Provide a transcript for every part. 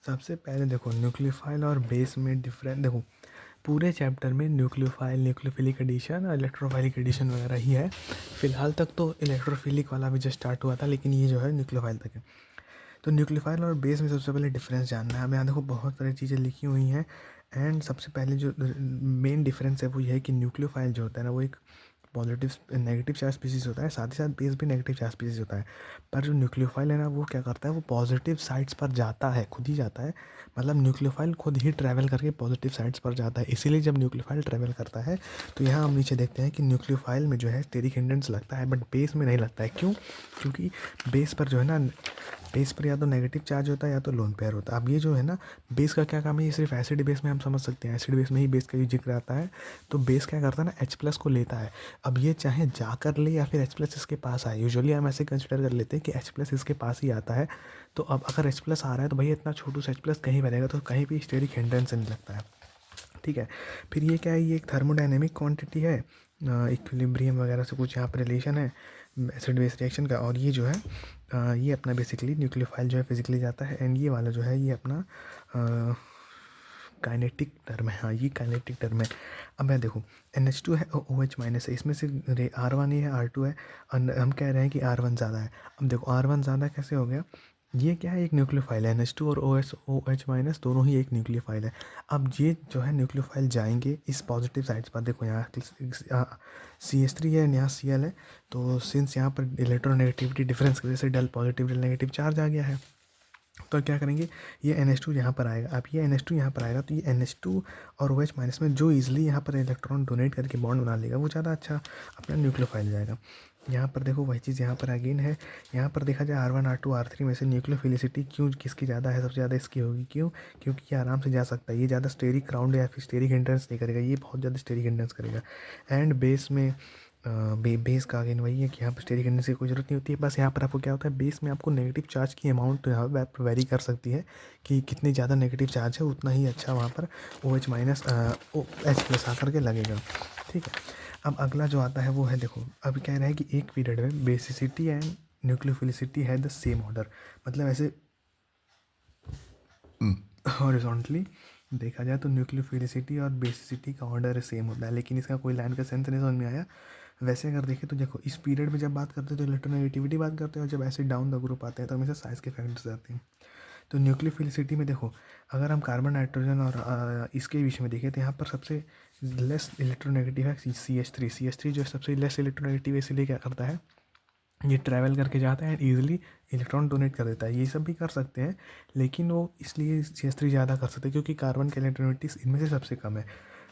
सबसे पहले देखो न्यूक्लियोफाइल और बेस में डिफरेंस देखो। पूरे चैप्टर में न्यूक्लियोफाइल, न्यूक्लियोफिलिक एडिशन और इलेक्ट्रोफाइलिक एडिशन वगैरह ही है। फिलहाल तक तो इलेक्ट्रोफिलिक वाला भी जस्ट स्टार्ट हुआ था, लेकिन ये जो है न्यूक्लियोफाइल तक है। तो न्यूक्लियोफाइल और बेस में सबसे पहले डिफरेंस जानना है हमें। यहाँ देखो बहुत सारी चीज़ें लिखी हुई हैं। एंड सबसे पहले जो मेन डिफरेंस है वो ये है कि न्यूक्लियोफाइल जो होता है ना, वो एक पॉजिटिव नेगेटिव चार्ज स्पीसीज होता है, साथ ही साथ बेस भी नेगेटिव चार्ज स्पीसीज होता है। पर जो न्यूक्लियोफाइल है ना, वो क्या करता है, वो पॉजिटिव साइड्स पर जाता है, खुद ही जाता है। मतलब न्यूक्लियोफाइल खुद ही ट्रैवल करके पॉजिटिव साइड्स पर जाता है। इसीलिए जब न्यूक्लियोफाइल ट्रैवल करता है तो यहाँ हम नीचे देखते हैं कि न्यूक्लियोफाइल में जो है स्टेरिक हिंड्रेंस लगता है, बट बेस में नहीं लगता है। क्यों? क्योंकि बेस पर जो है ना, बेस पर या तो नेगेटिव चार्ज होता है या तो लोन पेयर होता है। अब ये जो है ना, बेस का क्या काम है, ये सिर्फ एसिड बेस में हम समझ सकते हैं, एसिड बेस में ही बेस का जिक्र आता है। तो बेस क्या करता है ना, H प्लस को लेता है। अब ये चाहे जाकर ले या फिर H प्लस इसके पास आए, यूजुअली हम ऐसे कंसिडर कर लेते हैं कि H प्लस इसके पास ही आता है। तो अब अगर H प्लस आ रहा है तो भैया इतना छोटू सा H प्लस कहीं बनेगा, तो कहीं भी स्टेरिक हिंड्रेंस नहीं लगता है। ठीक है। फिर ये क्या है, ये एक थर्मोडायनेमिक क्वांटिटी है, इक्विलिब्रियम वगैरह से कुछ यहाँ पर रिलेशन है एसिड बेस रिएक्शन का। और ये जो है ये अपना बेसिकली न्यूक्लियोफाइल जो है फिजिकली जाता है। एंड ये वाला जो है ये अपना काइनेटिक टर्म है। हाँ, ये काइनेटिक टर्म है। अब मैं देखो NH2 है और OH माइनस है, इसमें से R1 ही है, R2 है, और हम कह रहे हैं कि R1 ज़्यादा है। अब देखो R1 ज़्यादा कैसे हो गया, ये क्या है, एक न्यूक्लियोफाइल है। NH2 और OH माइनस दोनों ही एक न्यूक्लियोफाइल है। अब ये जो है न्यूक्लियोफाइल जाएंगे इस पॉजिटिव साइड्स पर। देखो यहाँ CH3 है, यहाँ Cl है। तो सिंस यहाँ पर इलेक्ट्रोनेगेटिविटी डिफरेंस की वजह से delta positive delta negative charge आ गया है, तो क्या करेंगे, ये NH2 यहाँ पर आएगा। अब ये NH2 यहाँ पर आएगा तो ये NH2 और OH माइनस में जो ईजिली यहाँ पर इलेक्ट्रॉन डोनेट करके बॉन्ड बना लेगा, वो ज़्यादा अच्छा अपना न्यूक्लियोफाइल जाएगा। यहाँ पर देखो वही चीज़ यहाँ पर अगेन है। यहाँ पर देखा जाए R1 R2 R3 में से न्यूक्लियोफिलिसिटी क्यों किसकी ज़्यादा है, सबसे ज़्यादा इसकी होगी। क्यों? क्योंकि ये आराम से जा सकता है, ये ज़्यादा स्टेरिक राउंड या फिर स्टेरिक हिंड्रेंस नहीं करेगा, ये बहुत ज़्यादा स्टेरिक हिंड्रेंस करेगा। एंड बेस में बेस का अगेन वही है कि यहाँ पर स्टेरिक हिंड्रेंस की कोई ज़रूरत नहीं होती है। बस यहाँ पर आपको क्या होता है, बेस में आपको नेगेटिव चार्ज की अमाउंट यहाँ पर वेरी कर सकती है कि कितनी ज़्यादा नेगेटिव चार्ज है उतना ही अच्छा वहाँ पर OH माइनस H प्लस आकर के लगेगा। ठीक है। अब अगला जो आता है वो है, देखो अब कह रहे हैं कि एक पीरियड में बेसिसिटी एंड न्यूक्लियोफिलिसिटी है द सेम ऑर्डर। मतलब ऐसे हॉरिजॉन्टली देखा जाए तो न्यूक्लियोफिलिसिटी और बेसिसिटी का ऑर्डर सेम होता है, लेकिन इसका कोई लाइन का सेंस नहीं समझ में आया। वैसे अगर देखें तो देखो इस पीरियड में जब बात करते हैं तो इलेक्ट्रोनेगेटिविटी बात करते हैं, और जब ऐसे डाउन द ग्रुप आते हैं तो हमेशा साइज के फैक्टर्स आते हैं। तो न्यूक्लियोफिलिसिटी में देखो, अगर हम कार्बन नाइट्रोजन और इसके बीच में देखें तो यहाँ पर सबसे लेस इलेक्ट्रोनेगेटिव है CH3 जो सबसे लेस इलेक्ट्रोनेगेटिव है, इसलिए क्या करता है, ये ट्रैवल करके जाता है एंड ईजिली इलेक्ट्रॉन डोनेट कर देता है। ये सब भी कर सकते हैं, लेकिन वो इसलिए CH3 ज़्यादा कर सकते हैं क्योंकि कार्बन के इलेक्ट्रोनेगेटिव इनमें से सबसे कम है।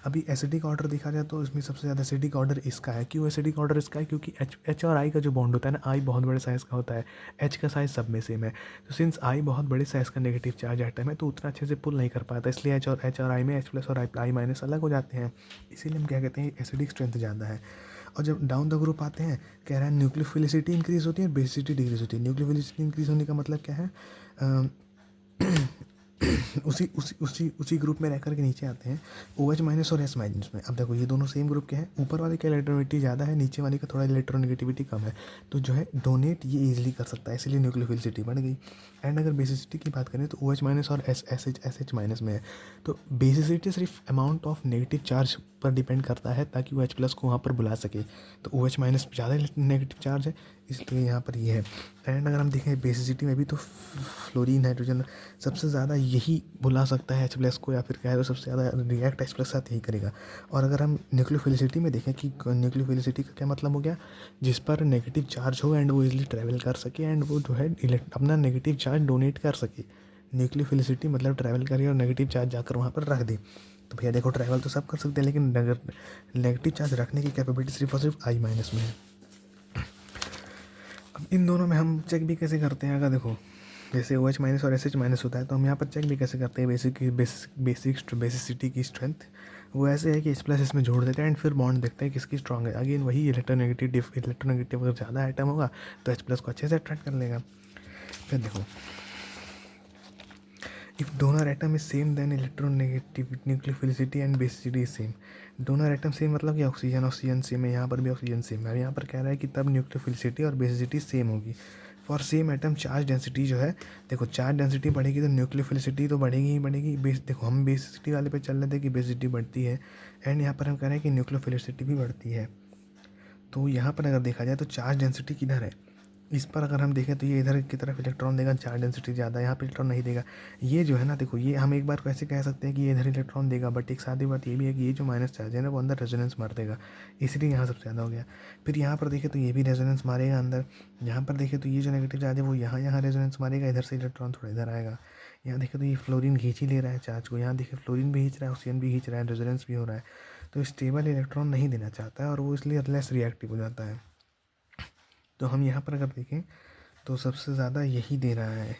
अभी एसिडिक ऑर्डर देखा जाए तो इसमें सबसे ज़्यादा एसिडिक ऑर्डर इसका है। क्यों एसिडिक ऑर्डर इसका है? क्योंकि H और I का जो बॉन्ड होता है ना, I बहुत बड़े साइज़ का होता है, H का साइज़ सब में सेम है। तो सिंस I बहुत बड़े साइज़ का नेगेटिव चार्ज आइटम है तो उतना अच्छे से पुल नहीं कर पाता, इसलिए H और I में H प्लस और I माइनस अलग हो जाते हैं। इसीलिए हम क्या कहते हैं, एसिडिक स्ट्रेंथ ज़्यादा है। और जब डाउन द ग्रुप आते हैं, कह रहा है न्यूक्लियोफिलिसिटी इंक्रीज़ होती है और बेसिसिटी डिक्रीज़ होती है। न्यूक्लियोफिलिसिटी इंक्रीज़ होने का मतलब क्या है, उसी ग्रुप में रह कर के नीचे आते हैं OH माइनस और S माइनस में। अब देखो ये दोनों सेम ग्रुप के हैं, ऊपर वाले का इलेक्ट्रोनेगेटिविटी ज़्यादा है, नीचे वाले का थोड़ा इलेक्ट्रोनेगेटिविटी कम है। तो जो है डोनेट ये ईजिली कर सकता है, इसलिए न्यूक्लियोफिलिसिटी बढ़ गई। एंड अगर बेसिसिटी की बात करें तो OH माइनस और SH माइनस में है। तो बेसिसिटी सिर्फ अमाउंट ऑफ नेगेटिव चार्ज पर डिपेंड करता है ताकि वो H प्लस को वहाँ पर बुला सके। तो OH माइनस ज़्यादा नेगेटिव चार्ज है, इसलिए यहाँ पर ये है। एंड अगर हम देखें बेसिसिटी में भी तो फ्लोरीन हाइड्रोजन सबसे ज़्यादा यही बुला सकता है H प्लस को, या फिर कह लो सबसे ज़्यादा रिएक्ट H प्लस साथ यही करेगा। और अगर हम न्यूक्लियोफिलिसिटी में देखें कि न्यूक्लियोफिलिसिटी का क्या मतलब हो गया, जिस पर नेगेटिव चार्ज हो एंड वो इजीली ट्रैवल कर सके एंड वो जो है अपना नेगेटिव चार्ज डोनेट कर सके। न्यूक्लियोफिलिसिटी मतलब ट्रैवल करे और नेगेटिव चार्ज जाकर वहाँ पर रख दे। तो भैया देखो ट्रैवल तो सब कर सकते हैं, लेकिन अगर नेगेटिव चार्ज रखने की कैपेबिलिटी सिर्फ और सिर्फ I माइनस में है। अब इन दोनों में हम चेक भी कैसे करते हैं, अगर देखो जैसे OH माइनस और SH माइनस होता है तो हम यहाँ पर चेक भी कैसे करते हैं बेसिसिटी की स्ट्रेंथ। वो ऐसे है कि H प्लस इसमें जोड़ देते हैं एंड फिर बॉन्ड देखते हैं किसकी स्ट्रॉन्ग है। अगेन वही इलेक्ट्रोनेगेटिव अगर ज़्यादा आइटम होगा तो H प्लस को अच्छे से अट्रैक्ट कर लेगा। फिर देखो if donor atom is same then electronegative nucleophilicity and basicity is same. Donor atom same मतलब कि ऑक्सीजन सेम है, यहाँ पर भी ऑक्सीजन सेम है। यहाँ पर कह रहा है कि तब न्यूक्लियोफिलिसिटी और बेसिसिटी सेम होगी। For same atom charge density जो है, देखो चार्ज डेंसिटी बढ़ेगी तो न्यूक्लियोफिलिसिटी तो बढ़ेगी ही बढ़ेगी। देखो हम बेसिसिटी वाले पे चल रहे थे कि बेसिसिटी बढ़ती है, एंड यहाँ पर हम कह रहे हैं कि न्यूक्लियोफिलिसिटी भी बढ़ती है। तो यहाँ पर अगर देखा जाए तो चार्ज डेंसिटी किधर है, इस पर अगर हम देखें तो ये इधर की तरफ इलेक्ट्रॉन देगा, चार्ज डेंसिटी ज़्यादा है, यहाँ पे इलेक्ट्रॉन नहीं देगा। ये जो है ना, देखो ये हम एक बार कैसे कह सकते हैं कि ये इधर इलेक्ट्रॉन देगा, बट एक साथ ही बात ये भी है कि ये जो माइनस चार्ज है ना वो अंदर रेजोनेंस मार देगा, इसलिए यहाँ सबसे ज़्यादा हो गया। फिर यहाँ पर देखें तो ये भी रेजोनेंस मारेगा अंदर। यहाँ पर देखें तो ये जो नेगेटिव चार्ज है वो यहाँ रेजोनेंस मारेगा, इधर से इलेक्ट्रॉन थोड़ा इधर आएगा। यहाँ देखें तो ये फ्लोरीन खींच ही ले रहा है चार्ज को, यहाँ देखें फ्लोरीन भी खींच रहा है, ऑक्सीजन भी खींच रहा है, रेजोनेंस भी हो रहा है। तो स्टेबल इलेक्ट्रॉन नहीं देना चाहता है और वो इसलिए लेस रिएक्टिव हो जाता है। तो हम यहाँ पर अगर देखें तो सबसे ज़्यादा यही दे रहा है।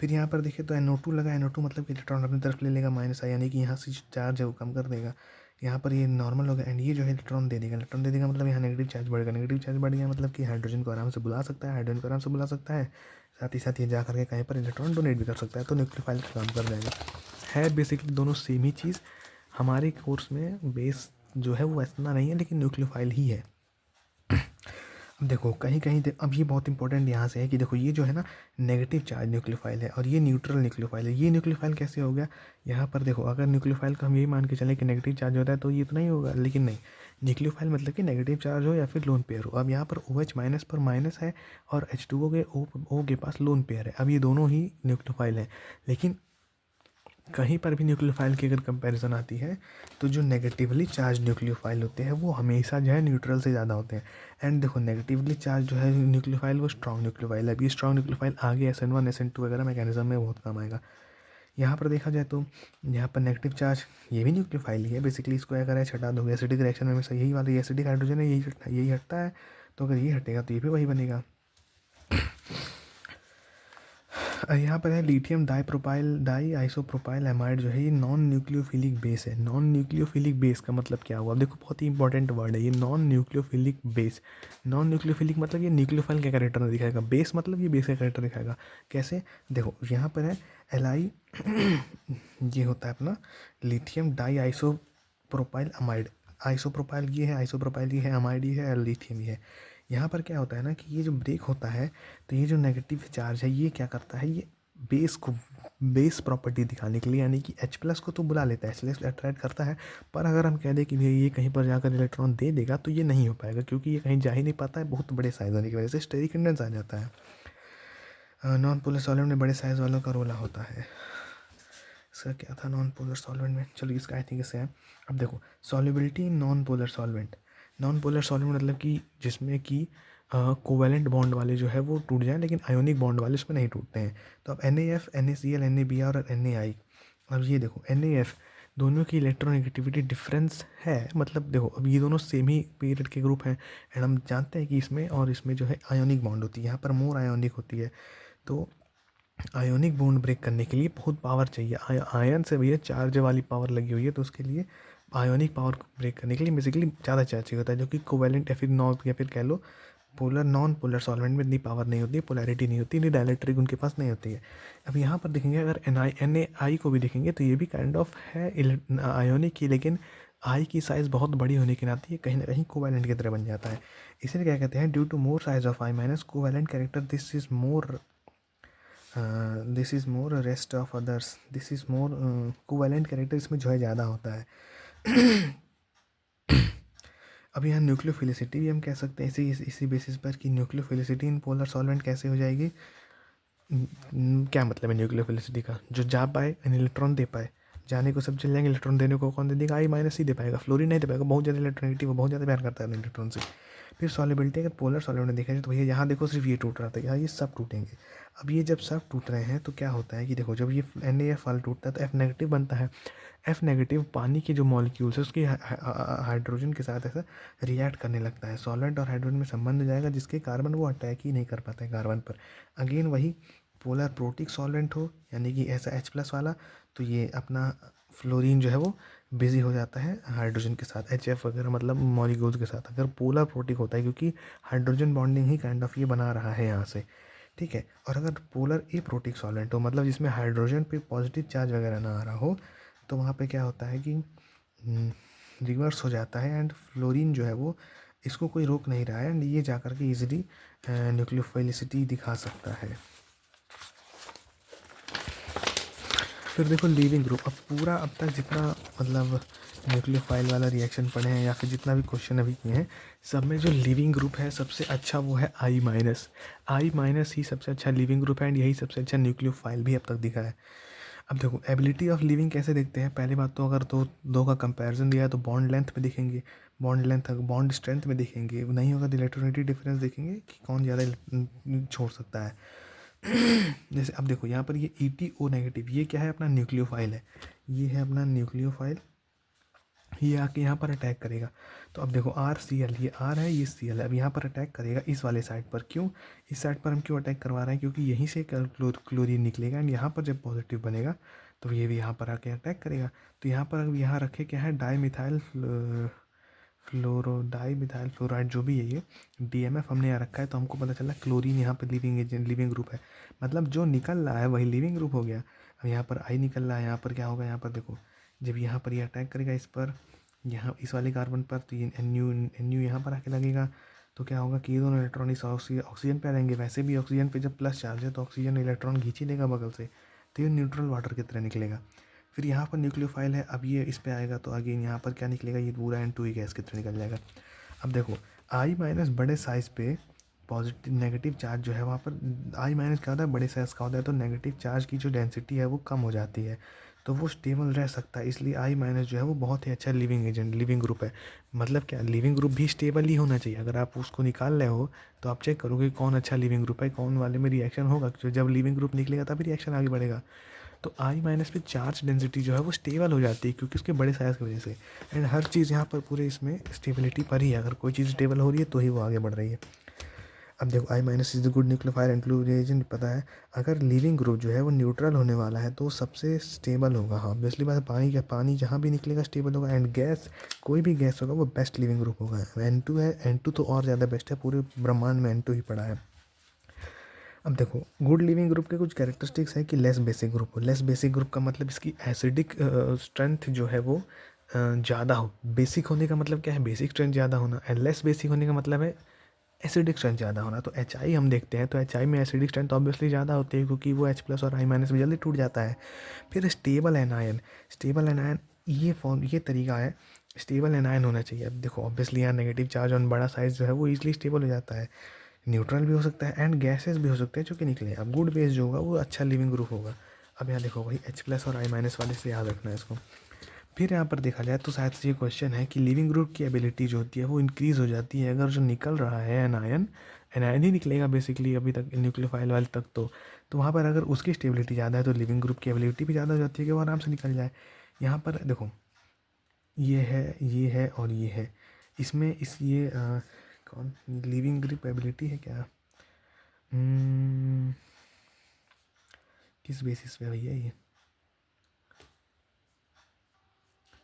फिर यहाँ पर देखिए तो NO2 लगा, NO2 मतलब कि इलेक्ट्रॉन अपनी तरफ ले लेगा माइनस आई, यानी कि यहाँ से चार्ज है वो कम कर देगा। यहाँ पर ये नॉर्मल होगा एंड ये जो है इलेक्ट्रॉन दे देगा, इलेक्ट्रॉन दे देगा मतलब यहाँ नेगेटिव चार्ज बढ़ेगा, नेगेटिव चार्ज बढ़ गया मतलब कि हाइड्रोजन को आराम से बुला सकता है, हाइड्रोजन को आराम से बुला सकता है, साथ ही साथ ये जा करके कहीं पर इलेक्ट्रॉन डोनेट भी कर सकता है, तो न्यूक्लियोफाइल का काम कर जाएगा। है बेसिकली दोनों सेम ही चीज़। हमारे कोर्स में बेस जो है वो इतना नहीं है, लेकिन न्यूक्लियोफाइल ही है। अब देखो कहीं कहीं अब ये बहुत इंपॉर्टेंट यहाँ से है कि देखो ये जो है ना नेगेटिव चार्ज न्यूक्लियोफाइल है और ये न्यूट्रल न्यूक्लियोफाइल है। ये न्यूक्लियोफाइल कैसे हो गया, यहाँ पर देखो अगर न्यूक्लियोफाइल का हम यही मान के चलें कि नेगेटिव चार्ज होता है तो ये तो नहीं होगा, लेकिन नहीं, न्यूक्लियोफाइल मतलब कि नेगेटिव चार्ज हो या फिर लोन पेयर हो। अब यहाँ पर OH माइनस पर माइनस है और H2O के O के पास लोन पेयर है। अब ये दोनों ही न्यूक्लियोफाइल है, लेकिन कहीं पर भी न्यूक्लियोफाइल की अगर कंपैरिजन आती है तो जो नेगेटिवली चार्ज न्यूक्लियोफाइल होते हैं वो हमेशा जो है न्यूट्रल से ज़्यादा होते हैं। एंड देखो नेगेटिवली चार्ज जो है न्यूक्लियोफाइल वो स्ट्रॉन्ग न्यूक्लियोफाइल है। अभी स्ट्रॉन्ग न्यूक्लियोफाइल आगे SN1 SN2 वगैरह मैकेनिज्म में बहुत काम आएगा। यहाँ पर देखा जाए तो यहाँ पर नेगेटिव चार्ज ये भी न्यूक्लियोफाइल ही है बेसिकली। इसको अगर है हटा दोगे एसिडिक रिएक्शन में हमेशा यही वाला एसिडिक हाइड्रोजन है, यही हटता है, तो अगर ये हटेगा तो ये भी वही बनेगा। यहाँ पर है लिथियम डाई आइसोप्रोपाइल एमाइड जो है ये नॉन न्यूक्लियोफिलिक बेस है। नॉन न्यूक्लियोफिलिक बेस का मतलब क्या हुआ, अब देखो बहुत ही इंपॉर्टेंट वर्ड है ये non nucleophilic base. Non nucleophilic मतलब ये न्यूक्लियोफाइल का कैरेक्टर नहीं दिखाएगा, बेस मतलब ये बेस का कैरेक्टर दिखाएगा। कैसे, देखो यहाँ पर है Li ये होता है अपना lithium di isopropyl amide. Isopropyl ये है, आइसोप्रोपाइल ये है, अमाइड ये है और लिथियम ये है। यहाँ पर क्या होता है ना कि ये जो ब्रेक होता है तो ये जो नेगेटिव चार्ज है ये क्या करता है, ये बेस प्रॉपर्टी दिखाने के लिए, यानी कि H+ को तो बुला लेता है, H+ अट्रैक्ट करता है, पर अगर हम कह दें कि भैया ये कहीं पर जाकर इलेक्ट्रॉन दे देगा तो ये नहीं हो पाएगा, क्योंकि ये कहीं जा ही नहीं पाता है, बहुत बड़े साइज होने की वजह से स्टेरिक इंडेंस आ जाता है। नॉन पोलर सॉल्वेंट में बड़े साइज वालों का रोला होता है। इसका क्या था नॉन पोलर सॉल्वेंट में, चलो इसका आई थिंक इससे है। अब देखो solubility in non polar solvent. Non polar solvent मतलब कि जिसमें कि कोवैलेंट बॉन्ड वाले जो है वो टूट जाएं, लेकिन आयोनिक बॉन्ड वाले उसमें नहीं टूटते हैं। तो अब NaF NaCl NaBr और Na। अब ये देखो NaF दोनों की इलेक्ट्रोनेगेटिविटी डिफरेंस है, मतलब देखो अब ये दोनों सेम ही पीरियड के ग्रुप हैं एंड हम जानते हैं कि इसमें और इसमें जो है आयोनिक बॉन्ड होती है, यहाँ पर मोर आयोनिक होती है। तो आयोनिक बॉन्ड ब्रेक करने के लिए बहुत पावर चाहिए, आयन से भैया चार्ज वाली पावर लगी हुई है, तो उसके लिए आयोनिक पावर ब्रेक करने के लिए बेसिकली ज़्यादा चार्ज चाहिए होता है, जो कि कोवैलेंट या फिर या फिर कह लो पोलर नॉन पोलर सॉल्वेंट में इतनी पावर नहीं होती है, पोलैरिटी नहीं होती, इतनी डायलेक्ट्रिक उनके पास नहीं होती है। अब यहाँ पर देखेंगे अगर NaI को भी देखेंगे तो ये भी काइंड ऑफ है आयोनिक की, लेकिन आई की साइज़ बहुत बड़ी होने के नाते ये कहीं ना कहीं कोवैलेंट की तरह बन जाता है। इसीलिए क्या कहते हैं, due to more size of I minus covalent character this is more rest of others, this is more covalent character इसमें जो है ज़्यादा होता है। अब यहाँ न्यूक्लियोफिलिसिटी भी हम कह सकते हैं इसी बेसिस पर कि न्यूक्लियोफिलिसिटी इन पोलर सॉल्वेंट कैसे हो जाएगी। क्या मतलब है न्यूक्लियोफिलिसिटी का, जो जा पाए यानी इलेक्ट्रॉन दे पाए, जाने को सब चल जाएंगे, इलेक्ट्रॉन देने को कौन दे देगा, I- ही दे पाएगा, फ्लोरीन नहीं दे पाएगा, बहुत ज़्यादा इलेक्ट्रोनेगेटिव वो बहुत ज़्यादा प्यार करता है इलेक्ट्रॉन से। फिर सॉल्युबिलिटी अगर पोलर सॉल्वेंट में देखा जाए तो भैया यहाँ देखो सिर्फ ये टूट रहा था, यहाँ ये सब टूटेंगे। अब ये जब सब टूट रहे हैं तो क्या होता है कि देखो जब ये NaF वाला टूटता है तो F नेगेटिव बनता है। F नेगेटिव पानी के जो मॉलिक्यूल्स है उसकी हाइड्रोजन के साथ ऐसा रिएक्ट करने लगता है, सॉल्वेंट और हाइड्रोजन में संबंध हो जाएगा, जिसके कार्बन वो अटैक ही नहीं कर पाता है कार्बन पर। अगेन वही पोलर प्रोटिक सॉल्वेंट हो यानी कि ऐसा H+ वाला, तो ये अपना फ्लोरीन जो है वो बिजी हो जाता है हाइड्रोजन के साथ, HF वगैरह मतलब मॉलिक्यूल्स के साथ। अगर पोलर प्रोटिक होता है क्योंकि hydrogen bonding he kind of ये बना रहा है यहाँ से, ठीक है। और अगर पोलर ए प्रोटिक सॉल्वेंट हो मतलब जिसमें हाइड्रोजन पे पॉजिटिव चार्ज वगैरह ना आ रहा हो, तो वहाँ पे क्या होता है कि रिवर्स हो जाता है एंड फ्लोरीन जो है वो इसको कोई रोक नहीं रहा है एंड ये जा कर के ईजिली न्यूक्लियोफाइलिसिटी दिखा सकता है। फिर देखो लीविंग ग्रुप, अब पूरा अब तक जितना मतलब न्यूक्लियोफाइल वाला रिएक्शन पढ़े हैं या फिर जितना भी क्वेश्चन अभी किए हैं, सब में जो लिविंग ग्रुप है सबसे अच्छा वो है आई माइनस। आई माइनस ही सबसे अच्छा लिविंग ग्रुप है एंड यही सबसे अच्छा न्यूक्लियोफाइल भी अब तक दिखा है। अब देखो एबिलिटी ऑफ लिविंग कैसे देखते हैं, पहली बात तो अगर दो का कंपैरिजन दिया है तो बॉन्ड लेंथ पे दिखेंगे, बॉन्ड लेंथ बॉन्ड स्ट्रेंथ में देखेंगे, नहीं होगा तो इलेक्ट्रोनेटिक डिफरेंस देखेंगे कि कौन ज़्यादा छोड़ सकता है। जैसे अब देखो यहाँ पर ये ETO नेगेटिव, ये क्या है, अपना न्यूक्लियोफाइल है, ये है अपना न्यूक्लियोफाइल, ये आके यहाँ पर अटैक करेगा। तो अब देखो RCl, ये R है ये Cl है, अब यहाँ पर अटैक करेगा इस वाले साइड पर। क्यों इस साइड पर हम क्यों अटैक करवा रहे हैं, क्योंकि यहीं से क्लोरीन निकलेगा एंड यहाँ पर जब पॉजिटिव बनेगा तो ये भी यहाँ पर आके अटैक करेगा। तो यहाँ पर यहाँ रखे क्या है, डाई मिथाइल फ्लोराइड जो भी है, ये DMF हमने यहाँ रखा है, तो हमको पता चला क्लोरीन यहाँ पर लिविंग एजेंट लिविंग ग्रुप है, मतलब जो निकल रहा है वही लिविंग ग्रुप हो गया। अब यहाँ पर आई निकल रहा है, यहाँ पर क्या होगा, यहाँ पर देखो जब यहाँ पर ये अटैक करेगा इस पर, यहाँ इस वाले कार्बन पर, तो ये NU यहाँ पर आके लगेगा, तो क्या होगा कि ये दोनों इलेक्ट्रॉन इस ऑक्सीजन पे आ जाएंगे। वैसे भी ऑक्सीजन पे जब प्लस चार्ज है तो ऑक्सीजन इलेक्ट्रॉन खींच ही लेगा बगल से, तो ये न्यूट्रल वाटर की तरह निकलेगा। फिर यहाँ पर न्यूक्लियोफाइल है, अब ये इस पे आएगा तो आगे यहाँ पर क्या निकलेगा, ये पूरा N2 गैस की तरह निकल जाएगा। अब देखो आई माइनस बड़े साइज़ पे पॉजिटिव नेगेटिव चार्ज जो है वहाँ पर, आई माइनस क्या होता है, बड़े साइज़ का होता है, तो नेगेटिव चार्ज की जो डेंसिटी है वो कम हो जाती है, तो वो स्टेबल रह सकता है। इसलिए आई माइनस जो है वो बहुत ही अच्छा लिविंग एजेंट लिविंग ग्रुप है। मतलब क्या, लिविंग ग्रुप भी स्टेबल ही होना चाहिए। अगर आप उसको निकाल रहे हो तो आप चेक करोगे कौन अच्छा लिविंग ग्रुप है, कौन वाले में रिएक्शन होगा, तो जब लिविंग ग्रुप निकलेगा तभी रिएक्शन आगे बढ़ेगा। तो आई माइनस पे चार्ज डेंसिटी जो है वो स्टेबल हो जाती है क्योंकि उसके बड़े साइज़ की वजह से, एंड हर चीज़ यहाँ पर पूरे इसमें स्टेबिलिटी पर ही है। अगर कोई चीज़ स्टेबल हो रही है तो ही वो आगे बढ़ रही है। अब देखो I minus is the good nucleophile and पता है, अगर लिविंग ग्रुप जो है वो न्यूट्रल होने वाला है तो सबसे स्टेबल होगा। हाँ ऑब्वियसली बात है, पानी जहाँ भी निकलेगा स्टेबल होगा, एंड गैस कोई भी गैस होगा वो बेस्ट लिविंग ग्रुप होगा। N2 है, N2 तो और ज़्यादा बेस्ट है, पूरे ब्रह्मांड में N2 ही पड़ा है। अब देखो गुड लिविंग ग्रुप के कुछ कैरेक्टरिस्टिक्स है कि लेस बेसिक ग्रुप हो। लेस बेसिक ग्रुप का मतलब इसकी एसिडिक स्ट्रेंथ जो है वो ज़्यादा हो। बेसिक होने का मतलब क्या है, बेसिक स्ट्रेंथ ज़्यादा होना, एंड लेस बेसिक होने का मतलब है एसिडिक स्ट्रेंथ ज़्यादा होना। तो HI हम देखते हैं तो HI में एसिडिक स्ट्रेंथ ऑब्वियसली ज़्यादा होती है क्योंकि वो H+ और I- में जल्दी टूट जाता है। फिर स्टेबल एनायन, ये तरीका है, स्टेबल एनायन होना चाहिए। अब देखो ऑब्वियसली यहाँ नेगेटिव चार्ज और बड़ा साइज़ जो है वो ईजिली स्टेबल हो जाता है, न्यूट्रल भी हो सकता है एंड गैसेस भी हो सकते हैं जो कि निकले। अब गुड बेस जो होगा वो अच्छा लिविंग ग्रुप होगा। अब यहाँ देखो भाई H+ और I- वाले से याद रखना है इसको। फिर यहाँ पर देखा जाए तो शायद से ये क्वेश्चन है कि लिविंग ग्रुप की एबिलिटी जो होती है वो इंक्रीज़ हो जाती है अगर जो निकल रहा है एनायन, एनायन ही निकलेगा बेसिकली अभी तक न्यूक्लियोफाइल वाले तक। तो वहाँ पर अगर उसकी स्टेबिलिटी ज़्यादा है तो लिविंग ग्रुप की एबिलिटी भी ज़्यादा हो जाती है कि वो आराम से निकल जाए। यहाँ पर देखो ये है और ये है, इसमें कौन लिविंग ग्रुप एबिलिटी है क्या, हम्म, किस बेसिस पे भैया ये,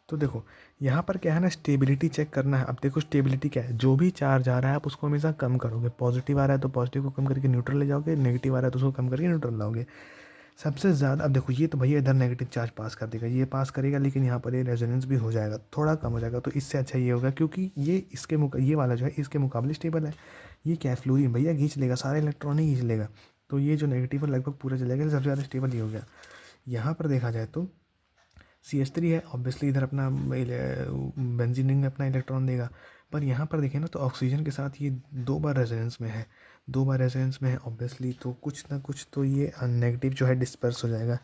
तो देखो यहाँ पर क्या है ना, स्टेबिलिटी चेक करना है। अब देखो स्टेबिलिटी क्या है, जो भी चार्ज आ रहा है आप उसको हमेशा कम करोगे। पॉजिटिव आ रहा है तो पॉजिटिव को कम करके न्यूट्रल ले जाओगे, नेगेटिव आ रहा है तो उसको कम करके न्यूट्रल लाओगे। सबसे ज़्यादा अब देखो ये तो भैया इधर नेगेटिव चार्ज पास कर देगा, ये पास करेगा, लेकिन यहाँ पर ये रेजोनेंस भी हो जाएगा, थोड़ा कम हो जाएगा। तो इससे अच्छा ये होगा क्योंकि ये वाला जो है इसके मुकाबले स्टेबल है। ये क्या है, फ्लोरीन भैया खींच लेगा, सारे इलेक्ट्रॉन ही खींच लेगा, तो ये जो नेगेटिव है लगभग पूरा चलेगा, सबसे ज़्यादा स्टेबल ये हो गया। यहाँ पर देखा जाए तो CH3 है, ऑब्वियसली इधर अपना बेंजीन रिंग में अपना इलेक्ट्रॉन देगा। पर यहाँ पर देखें ना तो ऑक्सीजन के साथ ये 2 बार रेजोनेंस में है, 2 बार रेजोनेंस में है ऑब्वियसली, तो कुछ ना कुछ तो ये नेगेटिव जो है डिस्पर्स हो जाएगा।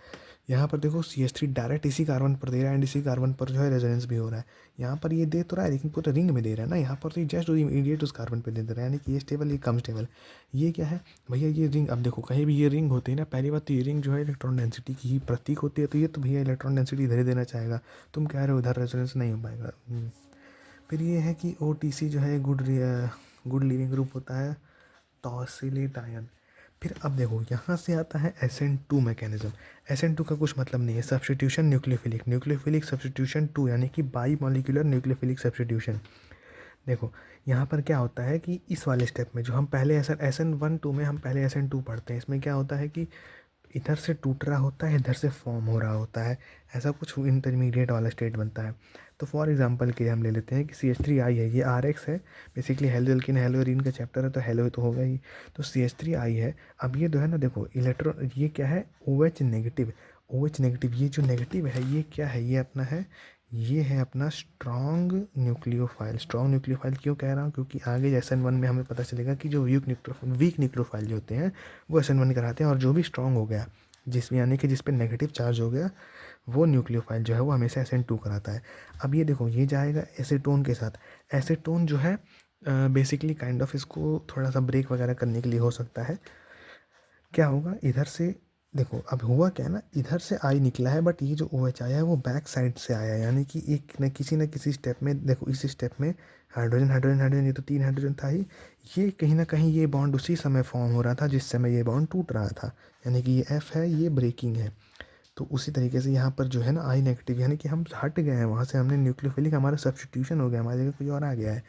यहाँ पर देखो CH3 डायरेक्ट इसी कार्बन पर दे रहा है एंड इसी कार्बन पर जो है रेजोनेंस भी हो रहा है। यहाँ पर ये दे तो रहा है लेकिन पूरे रिंग में दे रहा है ना, यहाँ पर तो ये जस्ट इमीडिएट उस कार्बन पर दे रहा है, यानी कि ये स्टेबल ये कम स्टेबल। ये क्या है भैया, ये रिंग, अब देखो कहीं भी ये रिंग होती है ना, पहली बात तो ये रिंग जो है इलेक्ट्रॉन डेंसिटी की ही प्रतीक होती है, तो ये तो भैया इलेक्ट्रॉन डेंसिटी इधर ही देना चाहेगा, तुम कह रहे हो उधर रेजोनेंस नहीं हो पाएगा। फिर ये है कि OTC जो है गुड लिविंग ग्रुप होता है, टॉसिलेट आयन। फिर अब देखो यहाँ से आता है SN2 मैकेनिज्म। SN2 का कुछ मतलब नहीं है, सब्सटीट्यूशन न्यूक्लियोफिलिक सब्सटीट्यूशन 2, यानी कि बाई मॉलिक्यूलर न्यूक्लियोफिलिक सब्सटीट्यूशन। देखो यहाँ पर क्या होता है कि इस वाले स्टेप में जो हम पहले SN1 2 में हम पहले SN2 पढ़ते हैं, इसमें क्या होता है कि इधर से टूट रहा होता है, इधर से फॉर्म हो रहा होता है, ऐसा कुछ इंटरमीडिएट वाला स्टेट बनता है। तो फॉर एग्जांपल के हम ले लेते हैं कि CH3I है, ये RX है, basically halo alkane halo arene का चैप्टर है तो हेलो तो होगा ही, तो CH3I है। अब ये जो है ना देखो इलेक्ट्रॉन, ये क्या है OH नेगेटिव, OH नेगेटिव, ये जो नेगेटिव है ये क्या है, ये अपना है, ये है अपना स्ट्रॉन्ग न्यूक्लियोफाइल। स्ट्रॉन्ग न्यूक्लियोफाइल क्यों कह रहा हूँ, क्योंकि आगे SN1 में हमें पता चलेगा कि जो वीक न्यूक्लियोफाइल जो होते हैं वो SN1 कराते हैं, और जो भी स्ट्रॉन्ग हो गया जिसमें यानी कि जिस पे नेगेटिव चार्ज हो गया वो न्यूक्लियोफाइल जो है वो हमेशा SN2 कराता है। अब ये देखो ये जाएगा एसीटोन के साथ, एसीटोन जो है बेसिकली काइंड ऑफ इसको थोड़ा सा ब्रेक वगैरह करने के लिए हो सकता है। क्या होगा इधर से, देखो अब हुआ क्या है ना, इधर से आई निकला है बट ये जो OH आया है वो बैक साइड से आया है, यानी कि एक न किसी स्टेप में, देखो इस स्टेप में हाइड्रोजन हाइड्रोजन हाइड्रोजन, ये तो 3 हाइड्रोजन था ही, ये कहीं ना कहीं ये बॉन्ड उसी समय फॉर्म हो रहा था जिस समय ये बॉन्ड टूट रहा था, यानी कि ये F है, ये ब्रेकिंग है। तो उसी तरीके से यहाँ पर जो है ना आई नेगेटिव, यानी कि हम हट गए हैं वहाँ से, हमने न्यूक्लियोफिलिक हमारा सब्स्टिट्यूशन हो गया, हमारी जगह कोई और आ गया है।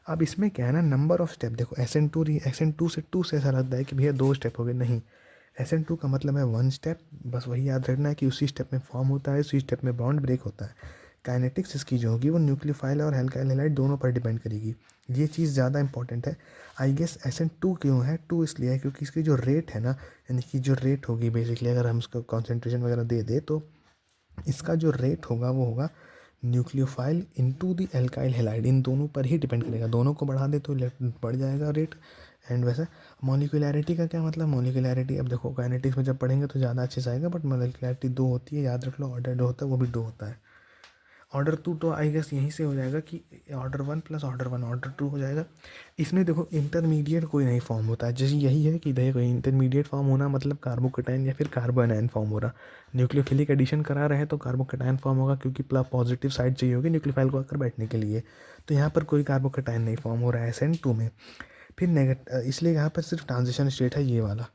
अब इसमें क्या है ना नंबर ऑफ स्टेप, देखो SN2 से ऐसा लगता है कि भैया 2 स्टेप हो गए, नहीं, SN2 का मतलब है 1 स्टेप, बस वही याद रखना है कि उसी स्टेप में फॉर्म होता है, उसी स्टेप में बॉन्ड ब्रेक होता है। काइनेटिक्स इसकी जो होगी वो न्यूक्लियोफाइल और एल्काइल हैलाइड दोनों पर डिपेंड करेगी, ये चीज़ ज़्यादा इंपॉर्टेंट है। आई गेस SN2 क्यों है, 2 इसलिए है क्योंकि इसकी जो रेट है ना, यानी कि जो रेट होगी बेसिकली अगर हम इसको कॉन्सेंट्रेशन वगैरह दे दे तो इसका जो रेट होगा वो होगा nucleophile into the alkyl halide, इन दोनों पर ही डिपेंड करेगा, दोनों को बढ़ा दे तो बढ़ जाएगा रेट। एंड वैसे मॉलिक्यूलैरिटी का क्या मतलब, मॉलिक्यूलैरिटी अब देखो काइनेटिक्स में जब पढ़ेंगे तो ज़्यादा अच्छे से आएगा, बट मॉलिक्यूलैरिटी 2 होती है, याद रख लो, ऑर्डर 2 होता है वो भी 2 होता है। ऑर्डर 2 तो आई गेस यहीं से हो जाएगा कि ऑर्डर 1 प्लस ऑर्डर 1 ऑर्डर 2 हो जाएगा। इसमें देखो इंटरमीडिएट कोई नहीं फॉर्म होता है, जैसे यही है कि देखो इंटरमीडिएट फॉर्म होना मतलब कार्बोकेटाइन या फिर कार्बोएनायन फॉर्म हो रहा, न्यूक्लियोफिलिक एडिशन करा रहे हैं तो कार्बोकेटाइन फॉर्म होगा क्योंकि प्लस पॉजिटिव साइड चाहिए होगी न्यूक्लियोफाइल को आकर बैठने के लिए, तो यहाँ पर कोई कार्बोकेटाइन नहीं फॉर्म हो रहा है SN2 में। फिर इसलिए यहाँ पर सिर्फ ट्रांजिशन स्टेट है ये वाला।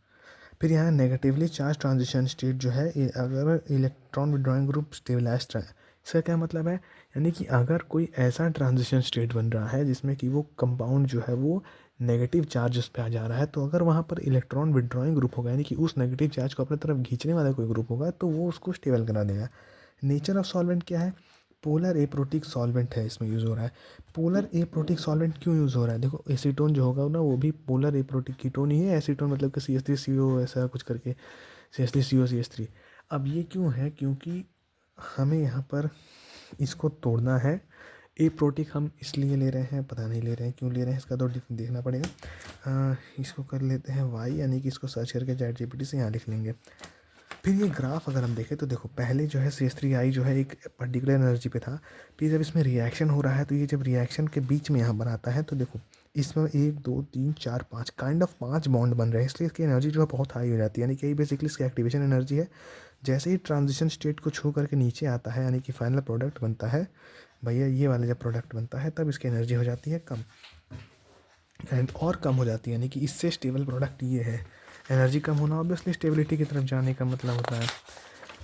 फिर यहाँ नेगेटिवली चार्ज ट्रांजिशन स्टेट जो है अगर इलेक्ट्रॉन विड्रॉइंग ग्रुप स्टेबलाइज्ड है, इसका क्या मतलब है, यानी कि अगर कोई ऐसा ट्रांजिशन स्टेट बन रहा है जिसमें कि वो कंपाउंड जो है वो नेगेटिव चार्ज उस पर आ जा रहा है, तो अगर वहाँ पर इलेक्ट्रॉन विड्रॉइंग ग्रुप होगा यानी कि उस नेगेटिव चार्ज को अपनी तरफ खींचने वाला कोई ग्रुप होगा तो वो उसको स्टेबल करा देगा। नेचर ऑफ सॉल्वेंट क्या है, पोलर एप्रोटिक सॉल्वेंट है इसमें यूज़ हो रहा है। पोलर एप्रोटिक सॉल्वेंट क्यों यूज़ हो रहा है, देखो एसीटोन जो होगा ना वो भी पोलर एप्रोटिक कीटोन ही है, एसीटोन मतलब कि CH3CO ऐसा कुछ करके CH3CO CH3। अब ये क्यों है, क्योंकि हमें यहाँ पर इसको तोड़ना है। एप्रोटिक हम इसलिए ले रहे हैं, पता नहीं ले रहे हैं क्यों ले रहे हैं, इसका तो देखना पड़ेगा। इसको कर लेते हैं वाई, यानी कि इसको सर्च करके ChatGPT से यहाँ लिख लेंगे। फिर ये ग्राफ अगर हम देखें तो देखो पहले जो है CH3I जो है एक पर्टिकुलर एनर्जी पे था, फिर जब इसमें रिएक्शन हो रहा है तो ये जब रिएक्शन के बीच में यहाँ बनाता है तो देखो इसमें 1 2 3 4 5 काइंड ऑफ 5 बॉन्ड बन रहे हैं, इसलिए इसकी एनर्जी जो है बहुत हाई हो जाती है, यानी कि बेसिकली इसकी एक्टिवेशन एनर्जी है। जैसे ही ट्रांजिशन स्टेट को छू करके नीचे आता है यानी कि फाइनल प्रोडक्ट बनता है, भैया ये वाला जब प्रोडक्ट बनता है तब इसकी एनर्जी हो जाती है कम, एंड और कम हो जाती है, यानी कि इससे स्टेबल प्रोडक्ट ये है। एनर्जी कम होना ऑब्वियसली स्टेबिलिटी की तरफ जाने का मतलब होता है।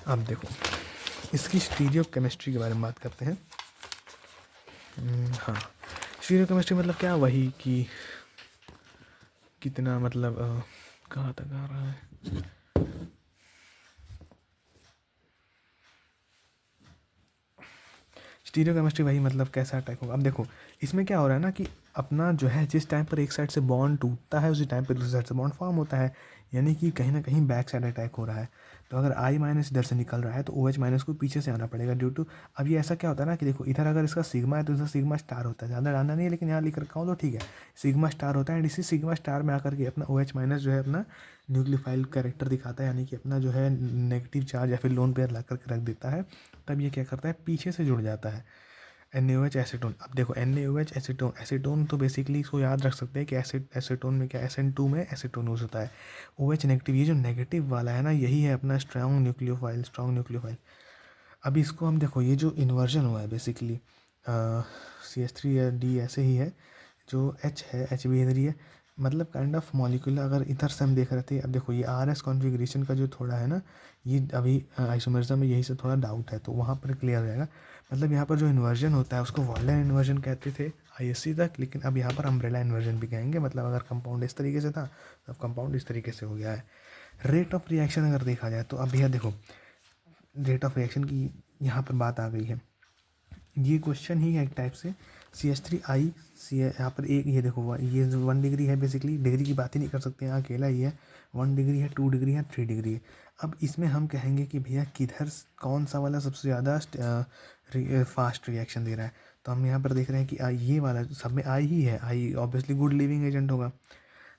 अब देखो इसकी स्टीरियो केमिस्ट्री के बारे में बात करते हैं। हाँ, स्टीरियो केमिस्ट्री मतलब क्या, वही कि कितना मतलब कहाँ तक आ रहा है, स्टीरियो केमिस्ट्री वही मतलब कैसा अटैक होगा। अब देखो इसमें क्या हो रहा है ना कि अपना जो है जिस टाइम पर एक साइड से बॉन्ड टूटता है उसी टाइम पर दूसरी साइड से बॉन्ड फॉर्म होता है, यानी कि कहीं ना कहीं बैक साइड अटैक हो रहा है। तो अगर I माइनस इधर से निकल रहा है तो OH माइनस को पीछे से आना पड़ेगा ड्यू टू, अब ये ऐसा क्या होता है ना कि देखो इधर अगर इसका सिग्मा है तो इधर सिग्मा स्टार होता है, ज़्यादा डालना नहीं है लेकिन यहाँ लिख रखा हूँ तो ठीक है, सिग्मा स्टार होता है, एंड इसी सिग्मा स्टार में आकर के अपना OH माइनस जो है अपना न्यूक्लियोफाइल कैरेक्टर दिखाता है, यानी कि अपना जो है नेगेटिव चार्ज या फिर लोन पेयर ला करके रख देता है। तब ये क्या करता है पीछे से जुड़ जाता है NaOH एसीटोन। अब देखो NaOH एसीटोन, एसीटोन तो बेसिकली इसको याद रख सकते हैं कि एसीटोन में क्या SN2 में एसीटोन यूज होता है। OH नेगेटिव, ये जो नेगेटिव वाला है ना यही है अपना स्ट्रॉन्ग न्यूक्लियोफाइल, स्ट्रॉन्ग न्यूक्लियोफाइल। अब इसको हम देखो ये जो इन्वर्जन हुआ है बेसिकली CH3D ऐसे ही है, जो H है H भी इधर ही है, मतलब काइंड ऑफ मॉलिक्यूल अगर इधर से हम देख रहे थे। अब देखो ये RS कॉन्फ़िगरेशन का जो थोड़ा है ना, ये अभी आइसोमेरिज्म में यही से थोड़ा डाउट है तो वहाँ पर क्लियर हो जाएगा। मतलब यहाँ पर जो इन्वर्जन होता है उसको वॉलेन इन्वर्जन कहते थे ISC तक, लेकिन अब यहाँ पर अम्ब्रेला इन्वर्जन भी कहेंगे, मतलब अगर कंपाउंड इस तरीके से था तो अब कंपाउंड इस तरीके से हो गया है। रेट ऑफ रिएक्शन अगर देखा जाए तो अब भैया देखो रेट ऑफ रिएक्शन की यहाँ पर बात आ गई है। ये क्वेश्चन ही है एक टाइप से। CH3I सी यहाँ पर एक ये देखो ये 1 डिग्री है, बेसिकली डिग्री की बात ही नहीं कर सकते, यहाँ अकेला ही है। 1 डिग्री है, 2 डिग्री है, 3 डिग्री है। अब इसमें हम कहेंगे कि भैया किधर कौन सा वाला सबसे ज़्यादा फास्ट रिएक्शन दे रहा है। तो हम यहाँ पर देख रहे हैं कि आई, ये वाला सब में आई ही है, I obviously good living agent होगा।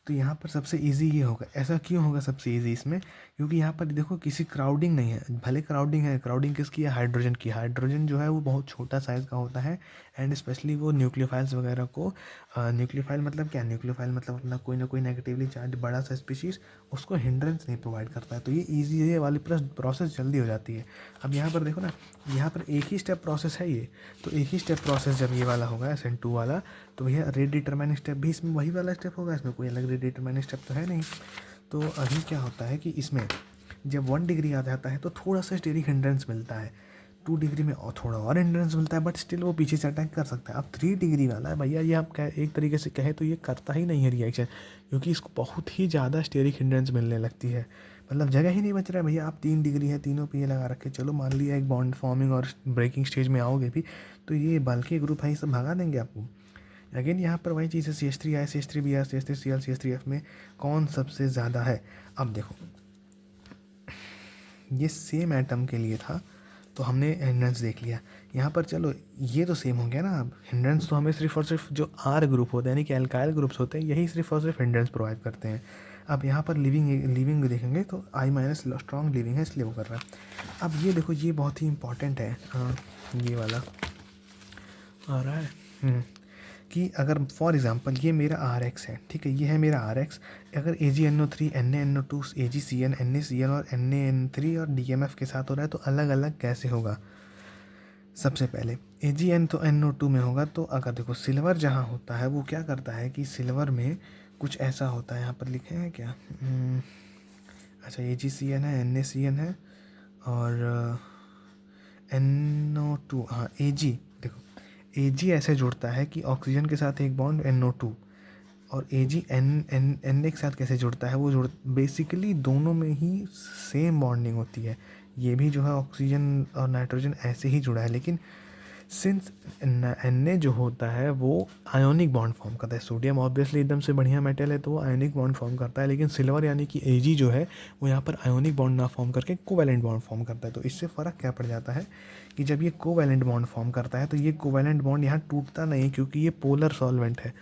तो यहाँ पर सबसे इजी ये होगा। ऐसा क्यों होगा सबसे इजी इसमें? क्योंकि यहाँ पर देखो किसी क्राउडिंग नहीं है, भले क्राउडिंग है, क्राउडिंग किसकी है? हाइड्रोजन की। हाइड्रोजन जो है वो बहुत छोटा साइज़ का होता है, एंड स्पेशली वो न्यूक्लियोफाइल्स वगैरह को न्यूक्लियोफाइल मतलब क्या? न्यूक्लियोफाइल मतलब अपना कोई ना कोई नेगेटिवली चार्ज बड़ा सा स्पीशीज़, उसको हिंड्रेंस नहीं प्रोवाइड करता है। तो ये ईजी, ये वाली प्रोसेस जल्दी हो जाती है। अब यहाँ पर देखो ना, यहाँ पर एक ही स्टेप प्रोसेस है ये, तो एक ही स्टेप प्रोसेस जब ये वाला होगा SN2 वाला, तो भैया रेट डिटरमाइनिंग स्टेप भी इसमें वही वाला स्टेप होगा, इसमें कोई अलग रेट डिटरमाइनिंग स्टेप तो है नहीं। तो अभी क्या होता है कि इसमें जब 1 डिग्री आ जाता है तो थोड़ा सा स्टेरिक हिंड्रेंस मिलता है, 2 डिग्री में और थोड़ा और हिंड्रेंस मिलता है, बट स्टिल वो पीछे से अटैक कर सकता है। अब 3 डिग्री वाला है भैया, ये आप कह एक तरीके से कहे तो ये करता ही नहीं है रिएक्शन, क्योंकि इसको बहुत ही ज़्यादा स्टेरिक हिंड्रेंस मिलने लगती है, मतलब जगह ही नहीं बच रहा है भैया। आप 3 डिग्री है, तीनों पे ये लगा रखे, चलो मान लिया एक बॉन्ड फॉर्मिंग और ब्रेकिंग स्टेज में आओगे भी, तो ये बल्कि ग्रुप है, ये सब भगा देंगे आपको। अगेन यहाँ पर वही चीज़ है, CH3I, CH3Br, CH3Cl, CH3F में कौन सबसे ज़्यादा है? अब देखो ये सेम एटम के लिए था, तो हमने हिंड्रेंस देख लिया। यहाँ पर चलो ये तो सेम हो गया ना। अब हिंड्रेंस तो हमें सिर्फ और सिर्फ जो R ग्रुप होते हैं, यानी कि एल्काइल ग्रुप्स होते हैं, यही सिर्फ और सिर्फ हिंड्रेंस प्रोवाइड करते हैं। अब यहाँ पर लिविंग देखेंगे तो I माइनस स्ट्रॉन्ग लिविंग है, इसलिए वो कर रहा है। अब ये देखो, ये बहुत ही इंपॉर्टेंट है, ये वाला आ रहा है कि अगर फॉर एग्जांपल ये मेरा RX है, ठीक है, ये है मेरा RX। अगर AgNO3 NaNO2 AgCN NaCN और NaN3 और DMF के साथ हो रहा है, तो अलग अलग कैसे होगा? सबसे पहले Ag तो NO2 में होगा, तो अगर देखो सिल्वर जहाँ होता है वो क्या करता है कि सिल्वर में कुछ ऐसा होता है, यहाँ पर लिखे हैं क्या? अच्छा, AgCN है, NaCN है और NO2, हाँ Ag, देखो Ag ऐसे जुड़ता है कि ऑक्सीजन के साथ एक बॉन्ड NO2, और Ag Na के साथ कैसे जुड़ता है? वो बेसिकली दोनों में ही सेम बॉन्डिंग होती है। ये भी जो है ऑक्सीजन और नाइट्रोजन ऐसे ही जुड़ा है, लेकिन सिंस Na जो होता है वो आयोनिक बॉन्ड फॉर्म करता है। सोडियम ऑब्वियसली एकदम से बढ़िया मेटल है, तो वो आयोनिक बॉन्ड फॉर्म करता है, लेकिन सिल्वर यानी कि Ag जो है वो यहाँ पर आयोनिक बॉन्ड ना फॉर्म करके कोवैलेंट बॉन्ड फॉर्म करता है। तो इससे फ़र्क क्या पड़ जाता है कि जब ये कोवैलेंट बॉन्ड फॉर्म करता है तो ये कोवैलेंट बॉन्ड यहाँ टूटता नहीं, क्योंकि ये पोलर सॉल्वेंट है,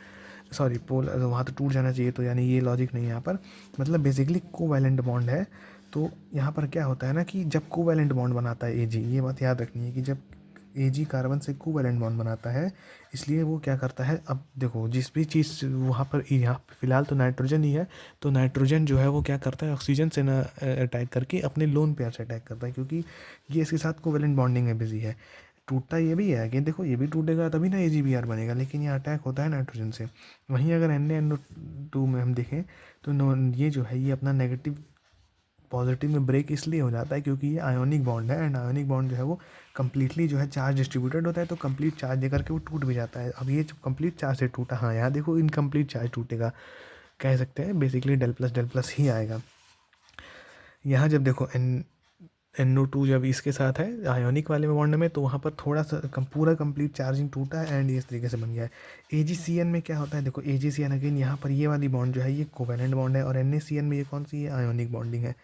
सॉरी पोलर, वहाँ तो टूट जाना चाहिए, तो यानी ये लॉजिक नहीं है यहाँ पर, मतलब बेसिकली कोवैलेंट बॉन्ड है। तो यहाँ पर क्या होता है ना कि जब कोवैलेंट बॉन्ड बनाता है Ag, ये बात याद रखनी है कि जब Ag कार्बन से कोवैलेंट बॉन्ड बनाता है, इसलिए वो क्या करता है, अब देखो जिस भी चीज़ वहाँ पर, यहाँ फिलहाल तो नाइट्रोजन ही है, तो नाइट्रोजन जो है वो क्या करता है, ऑक्सीजन से ना अटैक करके अपने लोन पेयर से अटैक करता है, क्योंकि ये इसके साथ कोवैलेंट बॉन्डिंग में बिजी है। टूटता ये भी है कि देखो ये भी टूटेगा तभी ना AgBr बनेगा, लेकिन ये अटैक होता है नाइट्रोजन से। वहीं अगर NaNO2 में हम देखें तो ये जो है ये अपना नेगेटिव पॉजिटिव में ब्रेक इसलिए हो जाता है क्योंकि ये आयोनिक बॉन्ड है, एंड आयोनिक बॉन्ड जो है वो कम्प्लीटली जो है चार्ज डिस्ट्रीब्यूटेड होता है, तो कंप्लीट चार्ज देकर के वो टूट भी जाता है। अब ये जब कंप्लीट चार्ज से टूटा, हाँ यहाँ देखो इनकम्प्लीट चार्ज टूटेगा, कह सकते हैं बेसिकली डेल प्लस ही आएगा। यहाँ जब देखो NO2 जब इसके साथ है आयोनिक वाले में बॉन्ड में, तो वहाँ पर थोड़ा सा पूरा कंप्लीट चार्जिंग टूटा है, एंड इस तरीके से बन गया है। AgCN में क्या होता है, देखो AgCN अगेन यहाँ पर ये वाली बॉन्ड जो है ये कोवैलेंट बॉन्ड है, और NaCN में ये कौन सी है, आयोनिक बॉन्डिंग है।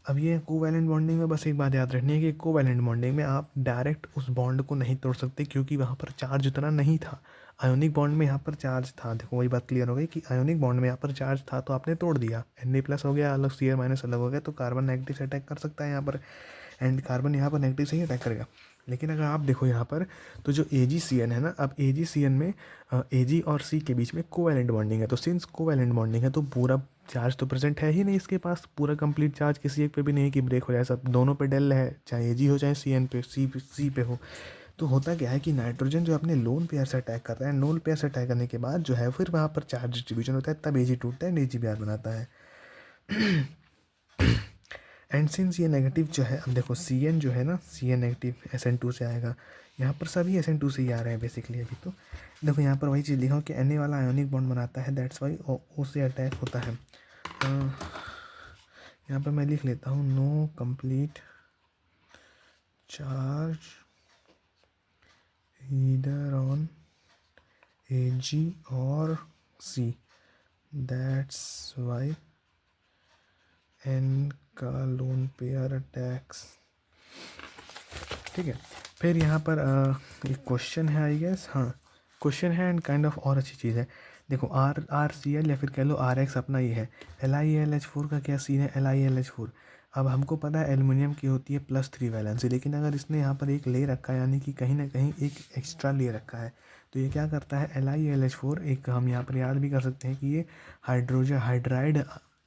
अब ये कोवैलेंट बॉन्डिंग में बस एक बात याद रखनी है कि कोवैलेंट बॉन्डिंग में आप डायरेक्ट उस बॉन्ड को नहीं तोड़ सकते, क्योंकि वहाँ पर चार्ज उतना नहीं था। आयोनिक बॉन्ड में यहाँ पर चार्ज था, देखो वही बात क्लियर हो गई कि आयोनिक बॉन्ड में यहाँ पर चार्ज था, तो आपने तोड़ दिया, Na प्लस हो गया अलग, Cl माइनस अलग हो गया, तो कार्बन नेगेटिव से अटैक कर सकता है यहाँ पर, एंड कार्बन यहाँ पर नेगेटिव से ही अटैक करेगा। लेकिन अगर आप देखो यहाँ पर, तो जो AgCN है ना, अब AgCN में Ag और C के बीच में कोवैलेंट बॉन्डिंग है, तो सिंस कोवैलेंट बॉन्डिंग है तो पूरा चार्ज तो प्रेजेंट है ही नहीं इसके पास, पूरा कंप्लीट चार्ज किसी एक पे भी नहीं है कि ब्रेक हो जाए, सब दोनों पे डेल है, चाहे Ag हो चाहे CN पे C पे हो। तो होता क्या है कि नाइट्रोजन जो अपने लोन पेयर से अटैक करता है, लोन पेयर से अटैक करने के बाद जो है फिर वहाँ पर चार्ज डिस्ट्रीब्यूशन होता है, तब Ag टूटता है, AgBr बनाता है। एंड सिंस ये नेगेटिव जो है, अब देखो CN जो है ना, CN नेगेटिव SN2 से आएगा, यहाँ पर सभी SN2 से ही आ रहे हैं बेसिकली अभी। तो देखो यहाँ पर वही चीज़ लिखा हो कि Na वाला आयोनिक बॉन्ड बनाता है, दैट्स वाई उससे अटैक होता है। यहाँ पर मैं लिख लेता हूँ, no complete charge either on Ag और C, दैट्स वाई N का लोन पेयर अटैक्स। ठीक है, फिर यहाँ पर एक क्वेश्चन है आई गेस, हाँ क्वेश्चन है एंड काइंड ऑफ और अच्छी चीज़ है। देखो RCl या फिर कह लो RX अपना ये है, LiAlH4 का क्या सीन है, LiAlH4। अब हमको पता है एल्युमिनियम की होती है +3 वैलेंसी, लेकिन अगर इसने यहाँ पर एक ले रखा है, यानी कि कहीं ना कहीं एक एक्स्ट्रा ले रखा है, तो ये क्या करता है, LiAlH4 एक हम यहाँ पर याद भी कर सकते हैं कि ये हाइड्रोजन हाइड्राइड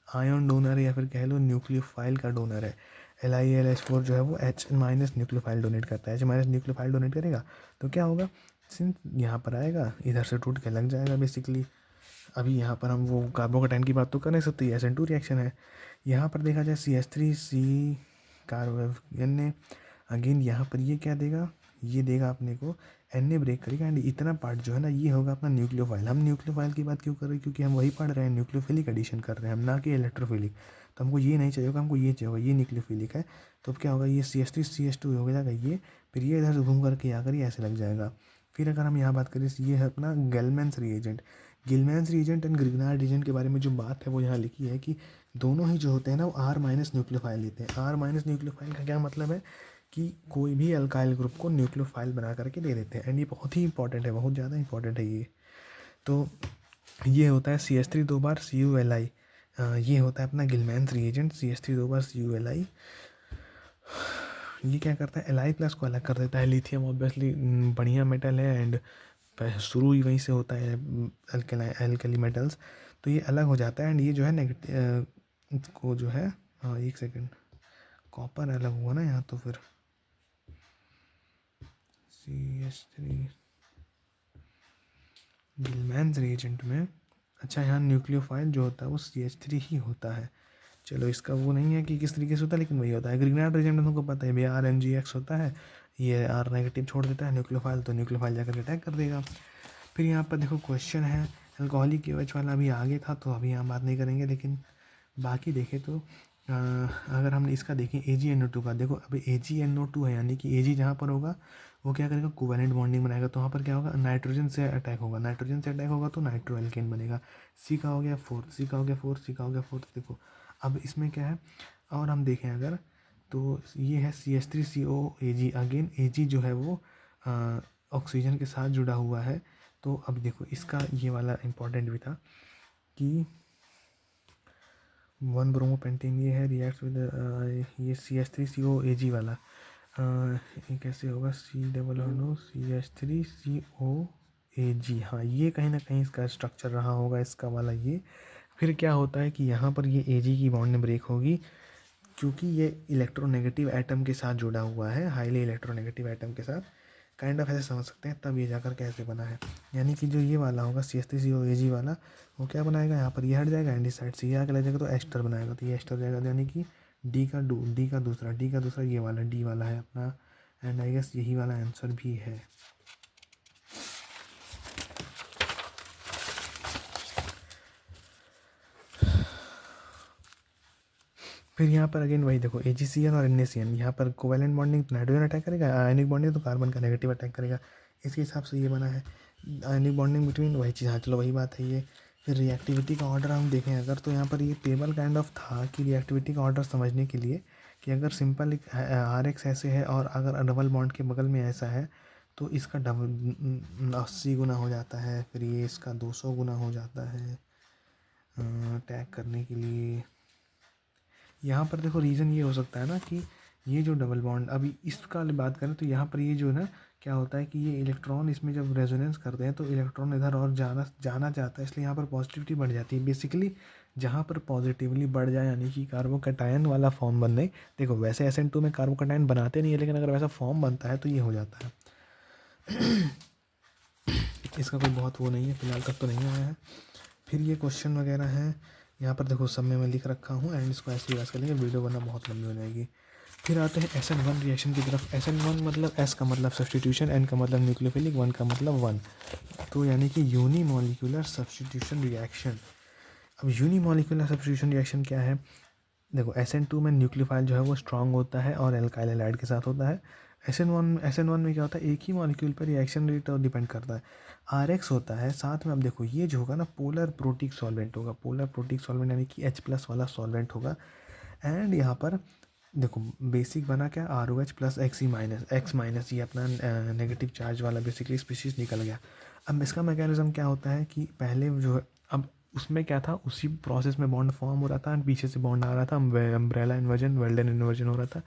आयन डोनर है, या फिर कह लो न्यूक्लियोफाइल का डोनर है। LiAlH4 जो है वो H- न्यूक्लियोफाइल डोनेट करता है, H- न्यूक्लियोफाइल डोनेट करेगा तो क्या होगा, सिंस यहाँ पर आएगा इधर से टूट के लग जाएगा बेसिकली। अभी यहाँ पर हम वो कार्बोकैटायन की बात तो कर नहीं सकते, SN2 रिएक्शन है। यहाँ पर देखा जाए CH3C कार्बन ने अगेन यहाँ पर ये क्या देगा, ये देगा अपने को Na ब्रेक करेगा एंड इतना पार्ट जो है ना ये होगा अपना न्यूक्लियोफाइल। हम न्यूक्लियोफाइल की बात क्यों कर रहे हैं, क्योंकि हम वही पढ़ रहे हैं, न्यूक्लियोफिलिक एडिशन कर रहे हैं हम, ना कि इलेक्ट्रोफिलिक। तो हमको ये नहीं चाहिए होगा, हमको ये चाहिए होगा, ये न्यूक्लियोफिलिक है। तो अब क्या होगा, ये CH3CH2 हो जाएगा ये, फिर ये इधर से घूम करके आकर ये ऐसे लग जाएगा। फिर अगर हम यहाँ बात करें, ये है अपना Gilman's reagent. Gilman's reagent and Grignard reagent के बारे में जो बात है वो यहाँ लिखी है कि दोनों ही जो होते हैं ना वो R- न्यूक्लियोफाइल लेते हैं। R- न्यूक्लियोफाइल का क्या मतलब है कि कोई भी अल्काइल ग्रुप को न्यूक्लियोफाइल बना करके दे देते हैं, एंड ये बहुत ही इंपॉर्टेंट है, बहुत ज़्यादा इंपॉर्टेंट है ये। तो ये होता है CH3 दो बार CuLi, ये होता है अपना गिलमैन्स रिएजेंट, CH3 दो बार CuLi। ये क्या करता है, Li+ को अलग कर देता है। लिथियम ऑब्वियसली बढ़िया मेटल है एंड शुरू ही वहीं से होता है एल्कली मेटल्स, तो ये अलग हो जाता है एंड ये जो है नेगेटिव को जो है, हाँ एक सेकेंड, कॉपर अलग हुआ ना यहाँ, तो फिर CH3 गिलमैन्स रिएजेंट में, अच्छा यहाँ न्यूक्लियोफाइल जो होता है वो CH3 ही होता है। चलो इसका वो नहीं है कि किस तरीके से होता है, लेकिन वही होता है। ग्रिग्नार्ड रिएजेंट में तुमको पता है भैया RMgX होता है, ये R- छोड़ देता है न्यूक्लियोफाइल, तो न्यूक्लियोफाइल जाकर अटैक कर देगा। फिर यहाँ पर देखो क्वेश्चन है, अल्कोहलिक KOH वाला अभी आगे था तो अभी यहाँ बात नहीं करेंगे, लेकिन बाकी देखें तो अगर हमने इसका देखें AgNO2 का, देखो अभी AgNO2 है, यानी कि Ag जहाँ पर होगा वो क्या करेगा, कोवैलेंट बॉन्डिंग बनाएगा, तो वहाँ पर क्या होगा, नाइट्रोजन से अटैक होगा, नाइट्रोजन से अटैक होगा तो नाइट्रो एल्केन बनेगा। C का हो गया 4, C का हो गया 4, C का हो गया 4। देखो अब इसमें क्या है, और हम देखें अगर तो ये है CH3COAg, अगेन Ag जो है वो ऑक्सीजन के साथ जुड़ा हुआ है। तो अब देखो इसका ये वाला इम्पोर्टेंट भी था कि 1 ब्रोमोपेंटीन ये है, रिएक्ट विद ये CH3COAg वाला, ये कैसे होगा, COOCH3COAg, हाँ ये कहीं ना कहीं इसका स्ट्रक्चर रहा होगा इसका वाला ये। फिर क्या होता है कि यहाँ पर ये Ag की बॉन्ड ब्रेक होगी, क्योंकि ये इलेक्ट्रोनेगेटिव एटम के साथ जुड़ा हुआ है, हाईली इलेक्ट्रोनेगेटिव एटम के साथ, काइंड ऑफ ऐसे समझ सकते हैं। तब ये जाकर कैसे बना है, यानी कि जो ये वाला होगा CH3COAg वाला, वो क्या बनाएगा, यहाँ पर ये हट जाएगा एंड इस साइड से ये आगे लग जाएगा तो एस्टर बनाएगा, तो ये एस्टर जाएगा, यानी कि डी का दूसरा ये वाला डी वाला है अपना, एंड आई गेस यही वाला आंसर भी है। फिर यहाँ पर अगेन वही देखो AgCN और NaCN, यहाँ पर कोवैलेंट बॉन्डिंग नाइट्रोजन अटैक करेगा, आयनिक बॉन्डिंग तो कार्बन का नेगेटिव अटैक करेगा, इसके हिसाब से ये बना है। आयनिक बॉन्डिंग बिटवीन वही चीज़, हाँ चलो वही बात है ये। फिर रिएक्टिविटी का ऑर्डर हम देखें अगर, तो यहाँ पर ये टेबल काइंड ऑफ था कि रिएक्टिविटी का ऑर्डर समझने के लिए कि अगर सिंपल एक RX ऐसे है और अगर डबल बॉन्ड के बगल में ऐसा है तो इसका डबल 80 गुना हो जाता है, फिर ये इसका 200 गुना हो जाता है अटैक करने के लिए। यहाँ पर देखो रीज़न ये हो सकता है ना कि ये जो डबल बॉन्ड, अभी इसका बात करें तो यहाँ पर ये जो है ना क्या होता है कि ये इलेक्ट्रॉन इसमें जब रेजोनेंस करते हैं तो इलेक्ट्रॉन इधर और जाना चाहता है, इसलिए यहाँ पर पॉजिटिविटी बढ़ जाती है बेसिकली। जहाँ पर पॉजिटिवली बढ़ जाए यानी कि कार्बोकैटायन वाला फॉर्म बनने, देखो वैसे SN2 में कार्बोकैटायन बनाते नहीं है, लेकिन अगर वैसा फॉर्म बनता है तो ये हो जाता है। इसका कोई बहुत वो नहीं है, फिलहाल तक तो नहीं आया है। फिर ये क्वेश्चन वगैरह हैं यहाँ पर देखो, सब में मैं लिख रखा हूँ एंड इसको ऐसे ही कर लेंगे, वीडियो बनना बहुत लंबी हो जाएगी। फिर आते हैं SN1 रिएक्शन की तरफ। SN1 मतलब S का मतलब सब्स्टिट्यूशन, N का मतलब न्यूक्लियोफिलिक, 1 का मतलब 1, तो यानी कि यूनिमॉलिक्यूलर सब्स्टिट्यूशन रिएक्शन। अब यूनिमॉलिक्यूलर सब्स्टिट्यूशन रिएक्शन क्या है, देखो SN2 में न्यूक्लियोफाइल जो है वो स्ट्रांग होता है और एल्काइल हैलाइड के साथ होता है, SN1 में क्या होता है, एक ही मॉलिक्यूल पर रिएक्शन रेट और डिपेंड करता है। RX होता है साथ में, अब देखो ये जो होगा ना पोलर प्रोटिक सॉल्वेंट होगा, पोलर प्रोटिक सॉल्वेंट यानी कि H+ वाला सॉल्वेंट होगा। एंड यहाँ पर देखो बेसिक बना क्या, ROH प्लस X-, ये अपना नेगेटिव चार्ज वाला बेसिकली स्पीशीज निकल गया। अब इसका मैकेनिज्म क्या होता है कि पहले जो है, अब उसमें क्या था, उसी प्रोसेस में बॉन्ड फॉर्म हो रहा था एंड पीछे से बॉन्ड आ रहा था, अम्ब्रेला इन्वर्जन, वेल्डन इन्वर्जन हो रहा था।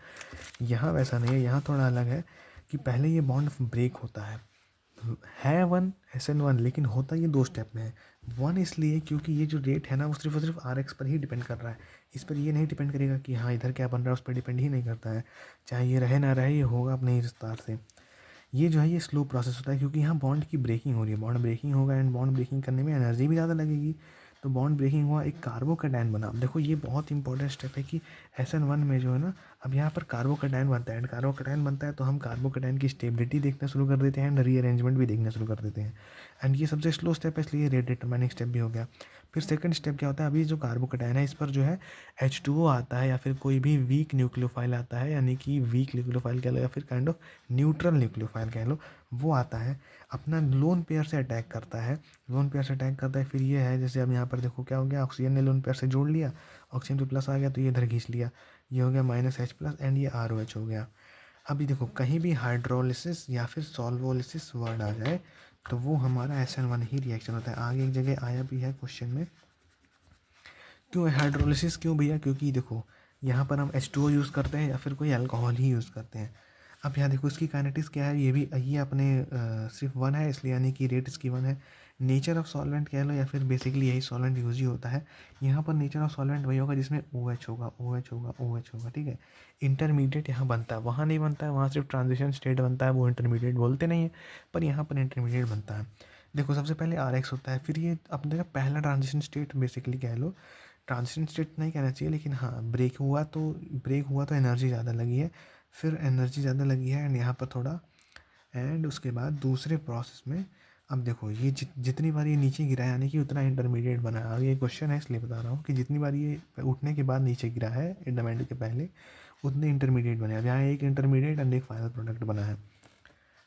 यहाँ वैसा नहीं है, यहाँ थोड़ा अलग है कि पहले ये बॉन्ड ब्रेक होता है वन SN1, लेकिन होता ये 2 स्टेप में है। 1 इसलिए क्योंकि ये जो रेट है ना वो सिर्फ और सिर्फ RX पर ही डिपेंड कर रहा है, इस पर ये नहीं डिपेंड करेगा कि हाँ इधर क्या बन रहा है, उस पर डिपेंड ही नहीं करता है, चाहे ये रहे ना रहे, ये होगा अपने ही विस्तार से। ये जो है ये स्लो प्रोसेस होता है क्योंकि यहाँ बॉन्ड की ब्रेकिंग हो रही है, बॉन्ड ब्रेकिंग होगा एंड बॉन्ड ब्रेकिंग करने में एनर्जी भी ज़्यादा लगेगी। तो बॉन्ड ब्रेकिंग हुआ, एक कार्बोकैटायन बना। अब देखो ये बहुत इंपॉर्टेंट स्टेप है कि SN1 में जो है ना, अब यहाँ पर कार्बोकैटायन बनता है एंड कार्बोकैटायन बनता है तो हम कार्बोकैटायन की स्टेबिलिटी देखना शुरू कर देते हैं एंड रीअरेंजमेंट भी देखना शुरू कर देते हैं। एंड ये सबसे स्लो स्टेप है, इसलिए रेट डिटरमाइनिंग स्टेप भी हो गया। फिर सेकंड स्टेप क्या होता है, अभी जो कार्बोकैटायन है इस पर जो है H2O आता है या फिर कोई भी वीक न्यूक्लियोफाइल आता है, यानी कि वीक न्यूक्लियोफाइल कह लो या फिर काइंड ऑफ न्यूट्रल न्यूक्लियोफाइल कह लो, वो आता है, अपना लोन पेयर से अटैक करता है। लोन पेयर से अटैक करता है, फिर ये है जैसे अब यहाँ पर देखो क्या हो गया, ऑक्सीजन ने लोन पेयर से जोड़ लिया, ऑक्सीजन पे प्लस आ गया तो ये इधर खींच लिया, ये हो गया -H+ एंड ये ROH हो गया। अभी देखो कहीं भी हाइड्रोलिसिस या फिर सॉल्वोलिसिस वर्ड आ जाए तो वो हमारा SN1 ही रिएक्शन होता है। आगे एक जगह आया भी है क्वेश्चन में, क्यों हाइड्रोलिसिस क्यों भैया, क्योंकि देखो यहाँ पर हम H2O यूज़ करते हैं या फिर कोई अल्कोहल ही यूज़ करते हैं। अब यहाँ देखो इसकी काइनेटिक्स क्या है, ये अपने सिर्फ 1 है इसलिए यानी कि रेट इसकी 1 है। नेचर ऑफ सॉल्वेंट कह लो या फिर बेसिकली यही सॉल्वेंट यूज ही होता है। यहाँ पर नेचर ऑफ सॉल्वेंट वही होगा जिसमें OH होगा, OH होगा, OH होगा, ठीक है। इंटरमीडिएट यहाँ बनता है, वहाँ नहीं बनता है, वहाँ सिर्फ ट्रांजिशन स्टेट बनता है, वो इंटरमीडिएट बोलते नहीं है, पर यहाँ पर इंटरमीडिएट बनता है। देखो सबसे पहले RX होता है, फिर ये अपने देखा पहला ट्रांजिशन स्टेट बेसिकली कह लो, ट्रांजिशन स्टेट नहीं कहना चाहिए लेकिन हाँ ब्रेक हुआ तो एनर्जी ज़्यादा लगी है, फिर एनर्जी ज़्यादा लगी है एंड यहाँ पर थोड़ा, एंड उसके बाद दूसरे प्रोसेस में अब देखो ये जितनी बार ये नीचे गिरा है यानी कि उतना इंटरमीडिएट बना है। आगे ये क्वेश्चन है इसलिए बता रहा हूँ कि जितनी बार ये उठने के बाद नीचे गिरा है इंटरमीडिएट के पहले, उतने इंटरमीडिएट बने। अब यहाँ एक इंटरमीडिएट एंड एक फाइनल प्रोडक्ट बना है,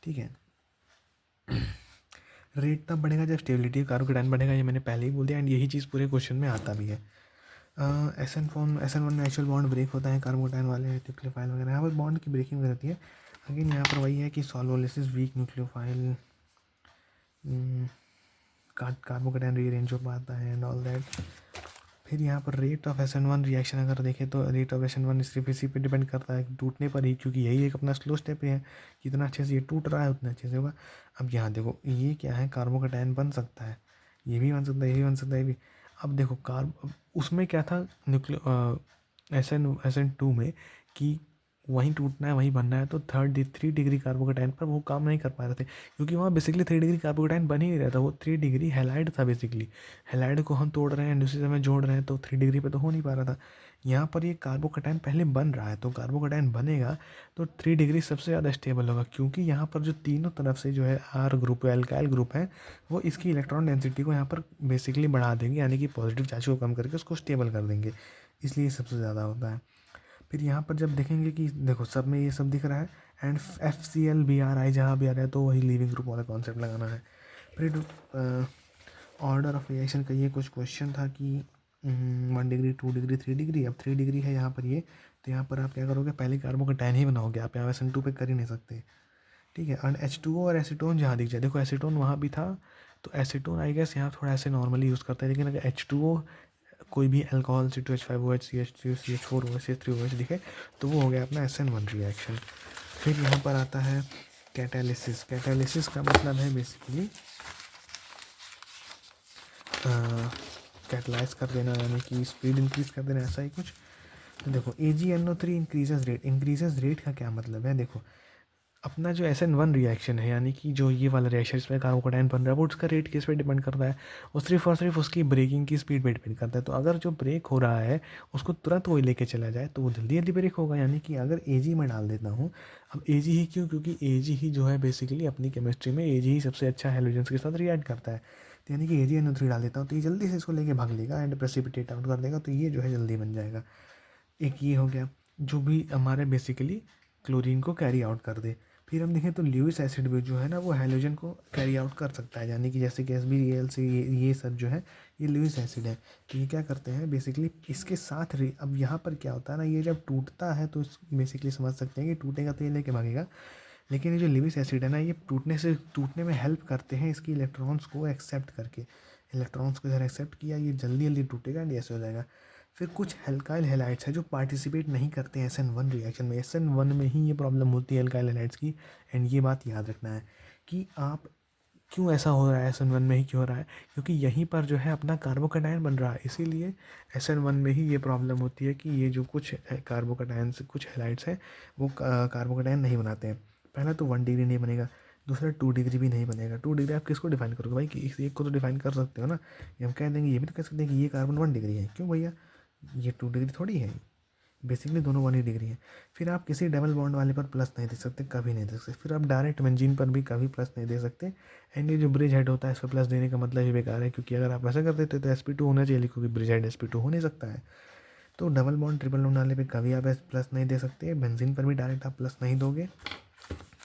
ठीक है। रेट तब बढ़ेगा जब स्टेबिलिटी कार्बोकैटायन बढ़ेगा, ये मैंने पहले ही बोल दिया एंड यही चीज़ पूरे क्वेश्चन में आता भी है। SN1 में एक्चुअल बॉन्ड ब्रेक होता है कार्बोकैटायन वाले न्यूक्लियोफाइल वगैरह, यहाँ पर बॉन्ड की ब्रेकिंग रहती है। अगेन यहाँ पर वही है कि solvolysis weak nucleophile, carbocation rearrange हो पाता है एंड ऑल दैट। फिर यहाँ पर रेट ऑफ SN1 रिएक्शन अगर देखें तो रेट ऑफ SN1 सिर्फ इसी पे डिपेंड करता है टूटने पर ही, क्योंकि यही एक अपना स्लो स्टेप है, जितना अच्छे से ये टूट रहा है उतना अच्छे से होगा। अब यहाँ देखो ये क्या है, कार्बोकैटायन बन सकता है, ये भी बन सकता है, ये भी बन सकता है, ये भी। अब देखो उसमें क्या था SN2 में कि वहीं टूटना है वहीं बनना है, तो 3 डिग्री कार्बोकैटायन पर वो काम नहीं कर पा रहे थे क्योंकि वहाँ बेसिकली 3 डिग्री कार्बोकैटायन बन ही नहीं रहा था, वो 3 डिग्री हैलाइड था बेसिकली। हैलाइड को हम तोड़ रहे हैं दूसरी समय जोड़ रहे हैं तो 3 डिग्री पे तो हो नहीं पा रहा था। यहाँ पर ये कार्बोकैटायन पहले बन रहा है, तो कार्बोकैटायन बनेगा तो 3 डिग्री सबसे ज़्यादा स्टेबल होगा, क्योंकि यहाँ पर जो तीनों तरफ से जो है R ग्रुप एल्काइल ग्रुप है वो इसकी इलेक्ट्रॉन डेंसिटी को यहाँ पर बेसिकली बढ़ा देंगे, यानी कि पॉजिटिव चार्ज को कम करके उसको स्टेबल कर देंगे, इसलिए सबसे ज़्यादा होता है। फिर यहाँ पर जब देखेंगे कि देखो सब में ये सब दिख रहा है एंड FCl Br जहाँ भी आ रहा है तो वही लीविंग ग्रुप वाला कॉन्सेप्ट लगाना है। फिर ऑर्डर ऑफ रिएक्शन का ये कुछ क्वेश्चन था कि 1 डिग्री 2 डिग्री 3 डिग्री, अब 3 डिग्री है यहाँ पर ये, तो यहाँ पर आप क्या करोगे, पहले कार्बोकैटायन ही बनाओगे, आप यहाँ SN2 पे कर ही नहीं सकते, ठीक है। एंड H2O और एसीटोन जहाँ दिख जाए, देखो एसीटोन वहाँ भी था तो एसीटोन आई गेस यहाँ थोड़ा ऐसे नॉर्मली यूज़ करते हैं, लेकिन अगर H2O कोई भी alcohol C2H5OH CH3 CH4OH CH3OH दिखे तो वो हो गया अपना SN1 रिएक्शन। फिर यहाँ पर आता है कैटालिसिस। कैटालिसिस का मतलब है बेसिकली कैटलाइज कर देना, यानी कि स्पीड इंक्रीज कर देना, ऐसा ही कुछ। तो देखो AgNO3 इंक्रीजेज रेट का क्या मतलब है, देखो अपना जो SN1 रिएक्शन है यानी कि जो ये वाला रिएक्शन इसमें कार्बोकैटायन बन रहा है वो उसका रेट किस पे डिपेंड करता है, वो सिर्फ और सिर्फ उसकी ब्रेकिंग की स्पीड पे डिपेंड करता है। तो अगर जो ब्रेक हो रहा है उसको तुरंत वही लेके चला जाए तो वो जल्दी जल्दी ब्रेक होगा, यानी कि अगर Ag में डाल देता हूँ, अब Ag ही क्यों, क्योंकि Ag ही जो है बेसिकली अपनी केमिस्ट्री में Ag ही सबसे अच्छा हैलोजेंस के साथ रिएक्ट करता है, तो यानी कि AgNO3 डाल देता हूँ तो ये जल्दी से इसको लेके भाग लेगा एंड प्रेसिपिटेट आउट कर देगा, तो ये जो है जल्दी बन जाएगा। एक ये हो गया जो भी हमारे बेसिकली क्लोरीन को कैरी आउट कर दे। फिर हम देखें तो ल्यूइस एसिड भी जो है ना वो हैलोजन को कैरी आउट कर सकता है, यानी कि जैसे कि SbAl से ये सब जो है ये ल्यूइस एसिड है। तो ये क्या करते हैं बेसिकली इसके साथ अब यहाँ पर क्या होता है ना, ये जब टूटता है तो बेसिकली समझ सकते हैं कि टूटेगा तो ये लेके भागेगा, लेकिन ये जो ल्यूइस एसिड है ना ये टूटने में हेल्प करते हैं इसकी इलेक्ट्रॉन्स को एक्सेप्ट करके। इलेक्ट्रॉन्स को इधर एक्सेप्ट किया, ये जल्दी जल्दी टूटेगा एंड ऐसे हो जाएगा। फिर कुछ हेल्काइल हेलाइड्स है जो पार्टिसिपेट नहीं करते हैं SN1 रिएक्शन में। SN1 में ही ये प्रॉब्लम होती है हेल्काइल हेलाइड्स की। एंड ये बात याद रखना है कि आप क्यों ऐसा हो रहा है, SN1 में ही क्यों हो रहा है, क्योंकि यहीं पर जो है अपना कार्बोकैटायन बन रहा है, इसीलिए SN1 में ही ये प्रॉब्लम होती है कि ये जो कुछ कार्बोकैटायन से कुछ हेलाइड्स हैं वो कार्बोकैटायन नहीं बनाते हैं। पहला तो 1 डिग्री नहीं बनेगा, दूसरा 2 डिग्री भी नहीं बनेगा। 2 डिग्री आप किसको डिफाइन करोगे भाई, कि इस एक को तो डिफाइन कर सकते हो ना। ये हम कह देंगे, ये भी तो कह सकते हैं कि ये कार्बन 1 डिग्री है, क्यों भैया ये 2 डिग्री थोड़ी है, बेसिकली दोनों 1 ही डिग्री है। फिर आप किसी डबल बॉन्ड वाले पर प्लस नहीं दे सकते, कभी नहीं दे सकते। फिर आप डायरेक्ट बेंजीन पर भी कभी प्लस नहीं दे सकते। एंड ये जो ब्रिज हेड होता है इस पर प्लस देने का मतलब ही बेकार है, क्योंकि अगर आप ऐसा कर देते तो sp2 होना चाहिए, क्योंकि ब्रिज हेड sp2 हो नहीं सकता है। तो डबल बॉन्ड ट्रिपल बॉन्ड वाले पे कभी आप प्लस नहीं दे सकते, बेंजीन पर भी डायरेक्ट आप प्लस नहीं दोगे,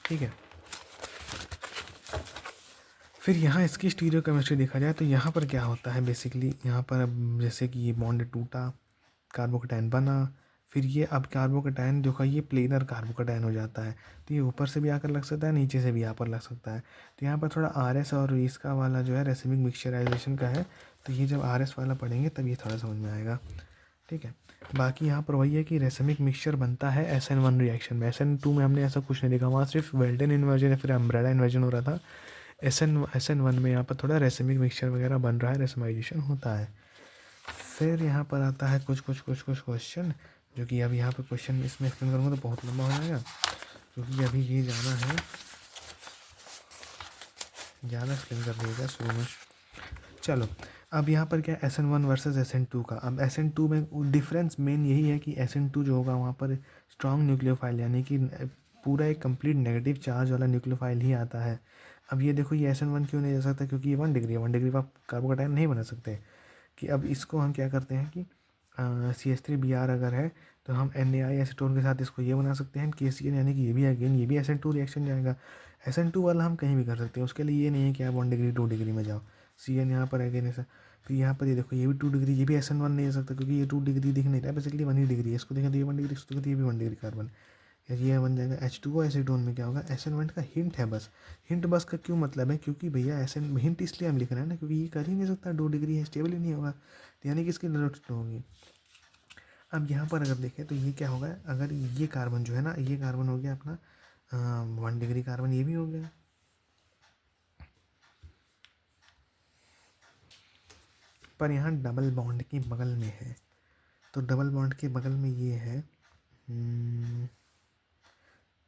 ठीक है। फिर यहाँ इसकी स्टीरियो केमिस्ट्री देखा जाए तो यहाँ पर क्या होता है बेसिकली, यहाँ पर अब जैसे कि ये बॉन्ड टूटा, कार्बोकैटायन बना, फिर ये अब कार्बोकैटायन जो का ये प्लेनर कार्बोकैटायन हो जाता है, तो ये ऊपर से भी आकर लग सकता है, नीचे से भी यहाँ पर लग सकता है। तो यहाँ पर थोड़ा RS और इसका वाला जो है रेसिमिक मिक्सचराइजेशन का है, तो ये जब RS वाला पढ़ेंगे तब ये थोड़ा समझ में आएगा, ठीक है। बाकी यहाँ पर वही है कि रेसिमिक मिक्सचर बनता है SN1 रिएक्शन में। SN2 में हमने ऐसा कुछ नहीं देखा, वहाँ सिर्फ वेल्डेन इन्वर्जन या फिर अम्ब्रेला इन्वर्जन हो रहा था। SN1 में यहाँ पर थोड़ा रेसिमिक मिक्सचर वगैरह बन रहा है, रेसमाइजेशन होता है। फिर यहाँ पर आता है कुछ क्वेश्चन, जो कि अब यहाँ पर क्वेश्चन इसमें एक्सप्लेन करूँगा तो बहुत लंबा हो जाएगा, क्योंकि अभी ये जाना है, ज़्यादा एक्सप्लेन कर दिएगा शुरू में। चलो अब यहाँ पर क्या SN1 वर्सेस SN2 का। अब SN2 में डिफरेंस मेन यही है कि SN2 जो होगा वहाँ पर स्ट्रॉन्ग न्यूक्लियोफाइल, यानी कि पूरा एक कंप्लीट नेगेटिव चार्ज वाला न्यूक्लियोफाइल ही आता है। अब ये देखो ये SN1 क्यों नहीं जा सकता, क्योंकि ये 1 डिग्री है, 1 डिग्री पर आप कार्बोकैटायन नहीं बना सकते। कि अब इसको हम क्या करते हैं कि CH3Br अगर है तो हम NaI एसीटोन के साथ इसको ये बना सकते हैं KCl, यानी कि ये भी अगेन ये भी SN2 रिएक्शन जाएगा। SN2 वाला हम कहीं भी कर सकते हैं, उसके लिए ये नहीं है कि आप 1 डिग्री 2 डिग्री में जाओ। CN यहाँ पर अगेन ऐसा, फिर यहाँ पर ये देखो ये भी 2 डिग्री, ये भी SN1 नहीं हो सकता, क्योंकि ये 2 डिग्री दिख नहीं रहा है, बेसिकली 1 ही डिग्री है। इसको देखें तो ये 1 डिग्री, इसको तो ये भी 1 डिग्री कार्बन, ये बन जाएगा H2O। एसीटोन में क्या होगा, SN1 का हिंट है बस। हिंट बस का क्यों मतलब है, क्योंकि भैया SN हिंट इसलिए हम लिख रहे हैं ना, क्योंकि ये कर ही नहीं सकता, 2 डिग्री है, स्टेबल ही नहीं होगा, तो यानी कि इसकी रिडक्शन होगी। अब यहाँ पर अगर देखें तो ये क्या होगा, अगर ये कार्बन जो है ना, ये कार्बन हो गया अपना 1 डिग्री कार्बन, ये भी हो गया। पर यहाँ डबल बॉन्ड की बगल में है, तो डबल बॉन्ड के बगल में ये है,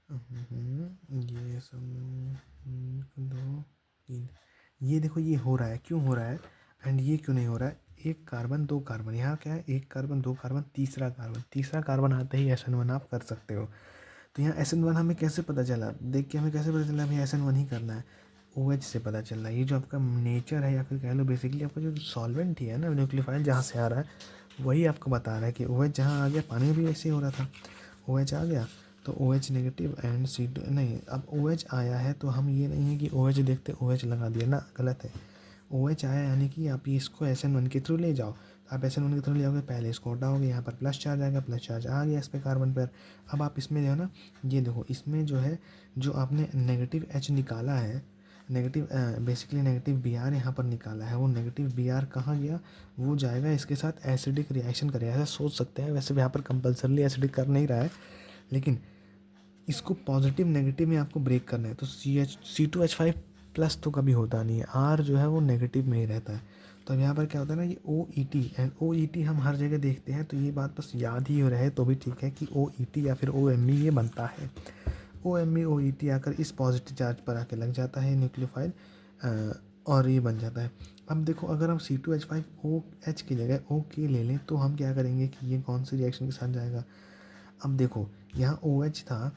ये सब 2 3, ये देखो ये हो रहा है, क्यों हो रहा है, एंड ये क्यों नहीं हो रहा है। 1 कार्बन 2 कार्बन, यहाँ क्या है 1 कार्बन 2 कार्बन, तीसरा कार्बन आते ही SN1 आप कर सकते हो। तो यहाँ SN1 हमें कैसे पता चला, देख के हमें कैसे पता चला भाई SN1 ही करना है, OH से पता चल रहा है। ये जो आपका नेचर है या फिर कह लो बेसिकली आपका जो सॉल्वेंट ही है ना, न्यूक्लियोफाइल जहाँ से आ रहा है वही आपको बता रहा है कि OH जहाँ आ गया, पानी में भी ऐसे ही हो रहा था, OH आ गया तो OH नेगेटिव एंड C2 नहीं, अब OH आया है तो हम ये नहीं है कि OH देखते OH लगा दिया ना, गलत है। OH आया यानी कि आप इसको SN1 के थ्रू ले जाओ, आप SN1 के थ्रू ले जाओगे, पहले इसको हटाओगे, यहाँ पर प्लस चार्ज आएगा, प्लस चार्ज आ गया इस पर कार्बन पर। अब आप इसमें जो है ना, ये देखो इसमें जो है जो आपने नेगेटिव H निकाला है, नेगेटिव बेसिकली नेगेटिव Br यहाँ पर निकाला है, वो नेगेटिव Br कहाँ गया, वो जाएगा इसके साथ एसिडिक रिएक्शन करेगा, ऐसा सोच सकते हैं। वैसे यहाँ पर कंपल्सरली एसिडिक कर नहीं रहा है, लेकिन इसको पॉजिटिव नेगेटिव में आपको ब्रेक करना है। तो C2H5 प्लस तो कभी होता नहीं है, R जो है वो नेगेटिव में ही रहता है। तो अब यहाँ पर क्या होता है ना, ये OET एंड OET हम हर जगह देखते हैं, तो ये बात बस याद ही रहे तो भी ठीक है कि OET या फिर OMe ये बनता है। OMe OET आकर इस पॉजिटिव चार्ज पर आके लग जाता है न्यूक्लियोफाइल, और ये बन जाता है। अब देखो अगर हम C2H5OH की जगह OK ले लें तो हम क्या करेंगे कि ये कौन सी रिएक्शन के साथ जाएगा। अब देखो यहाँ OH था,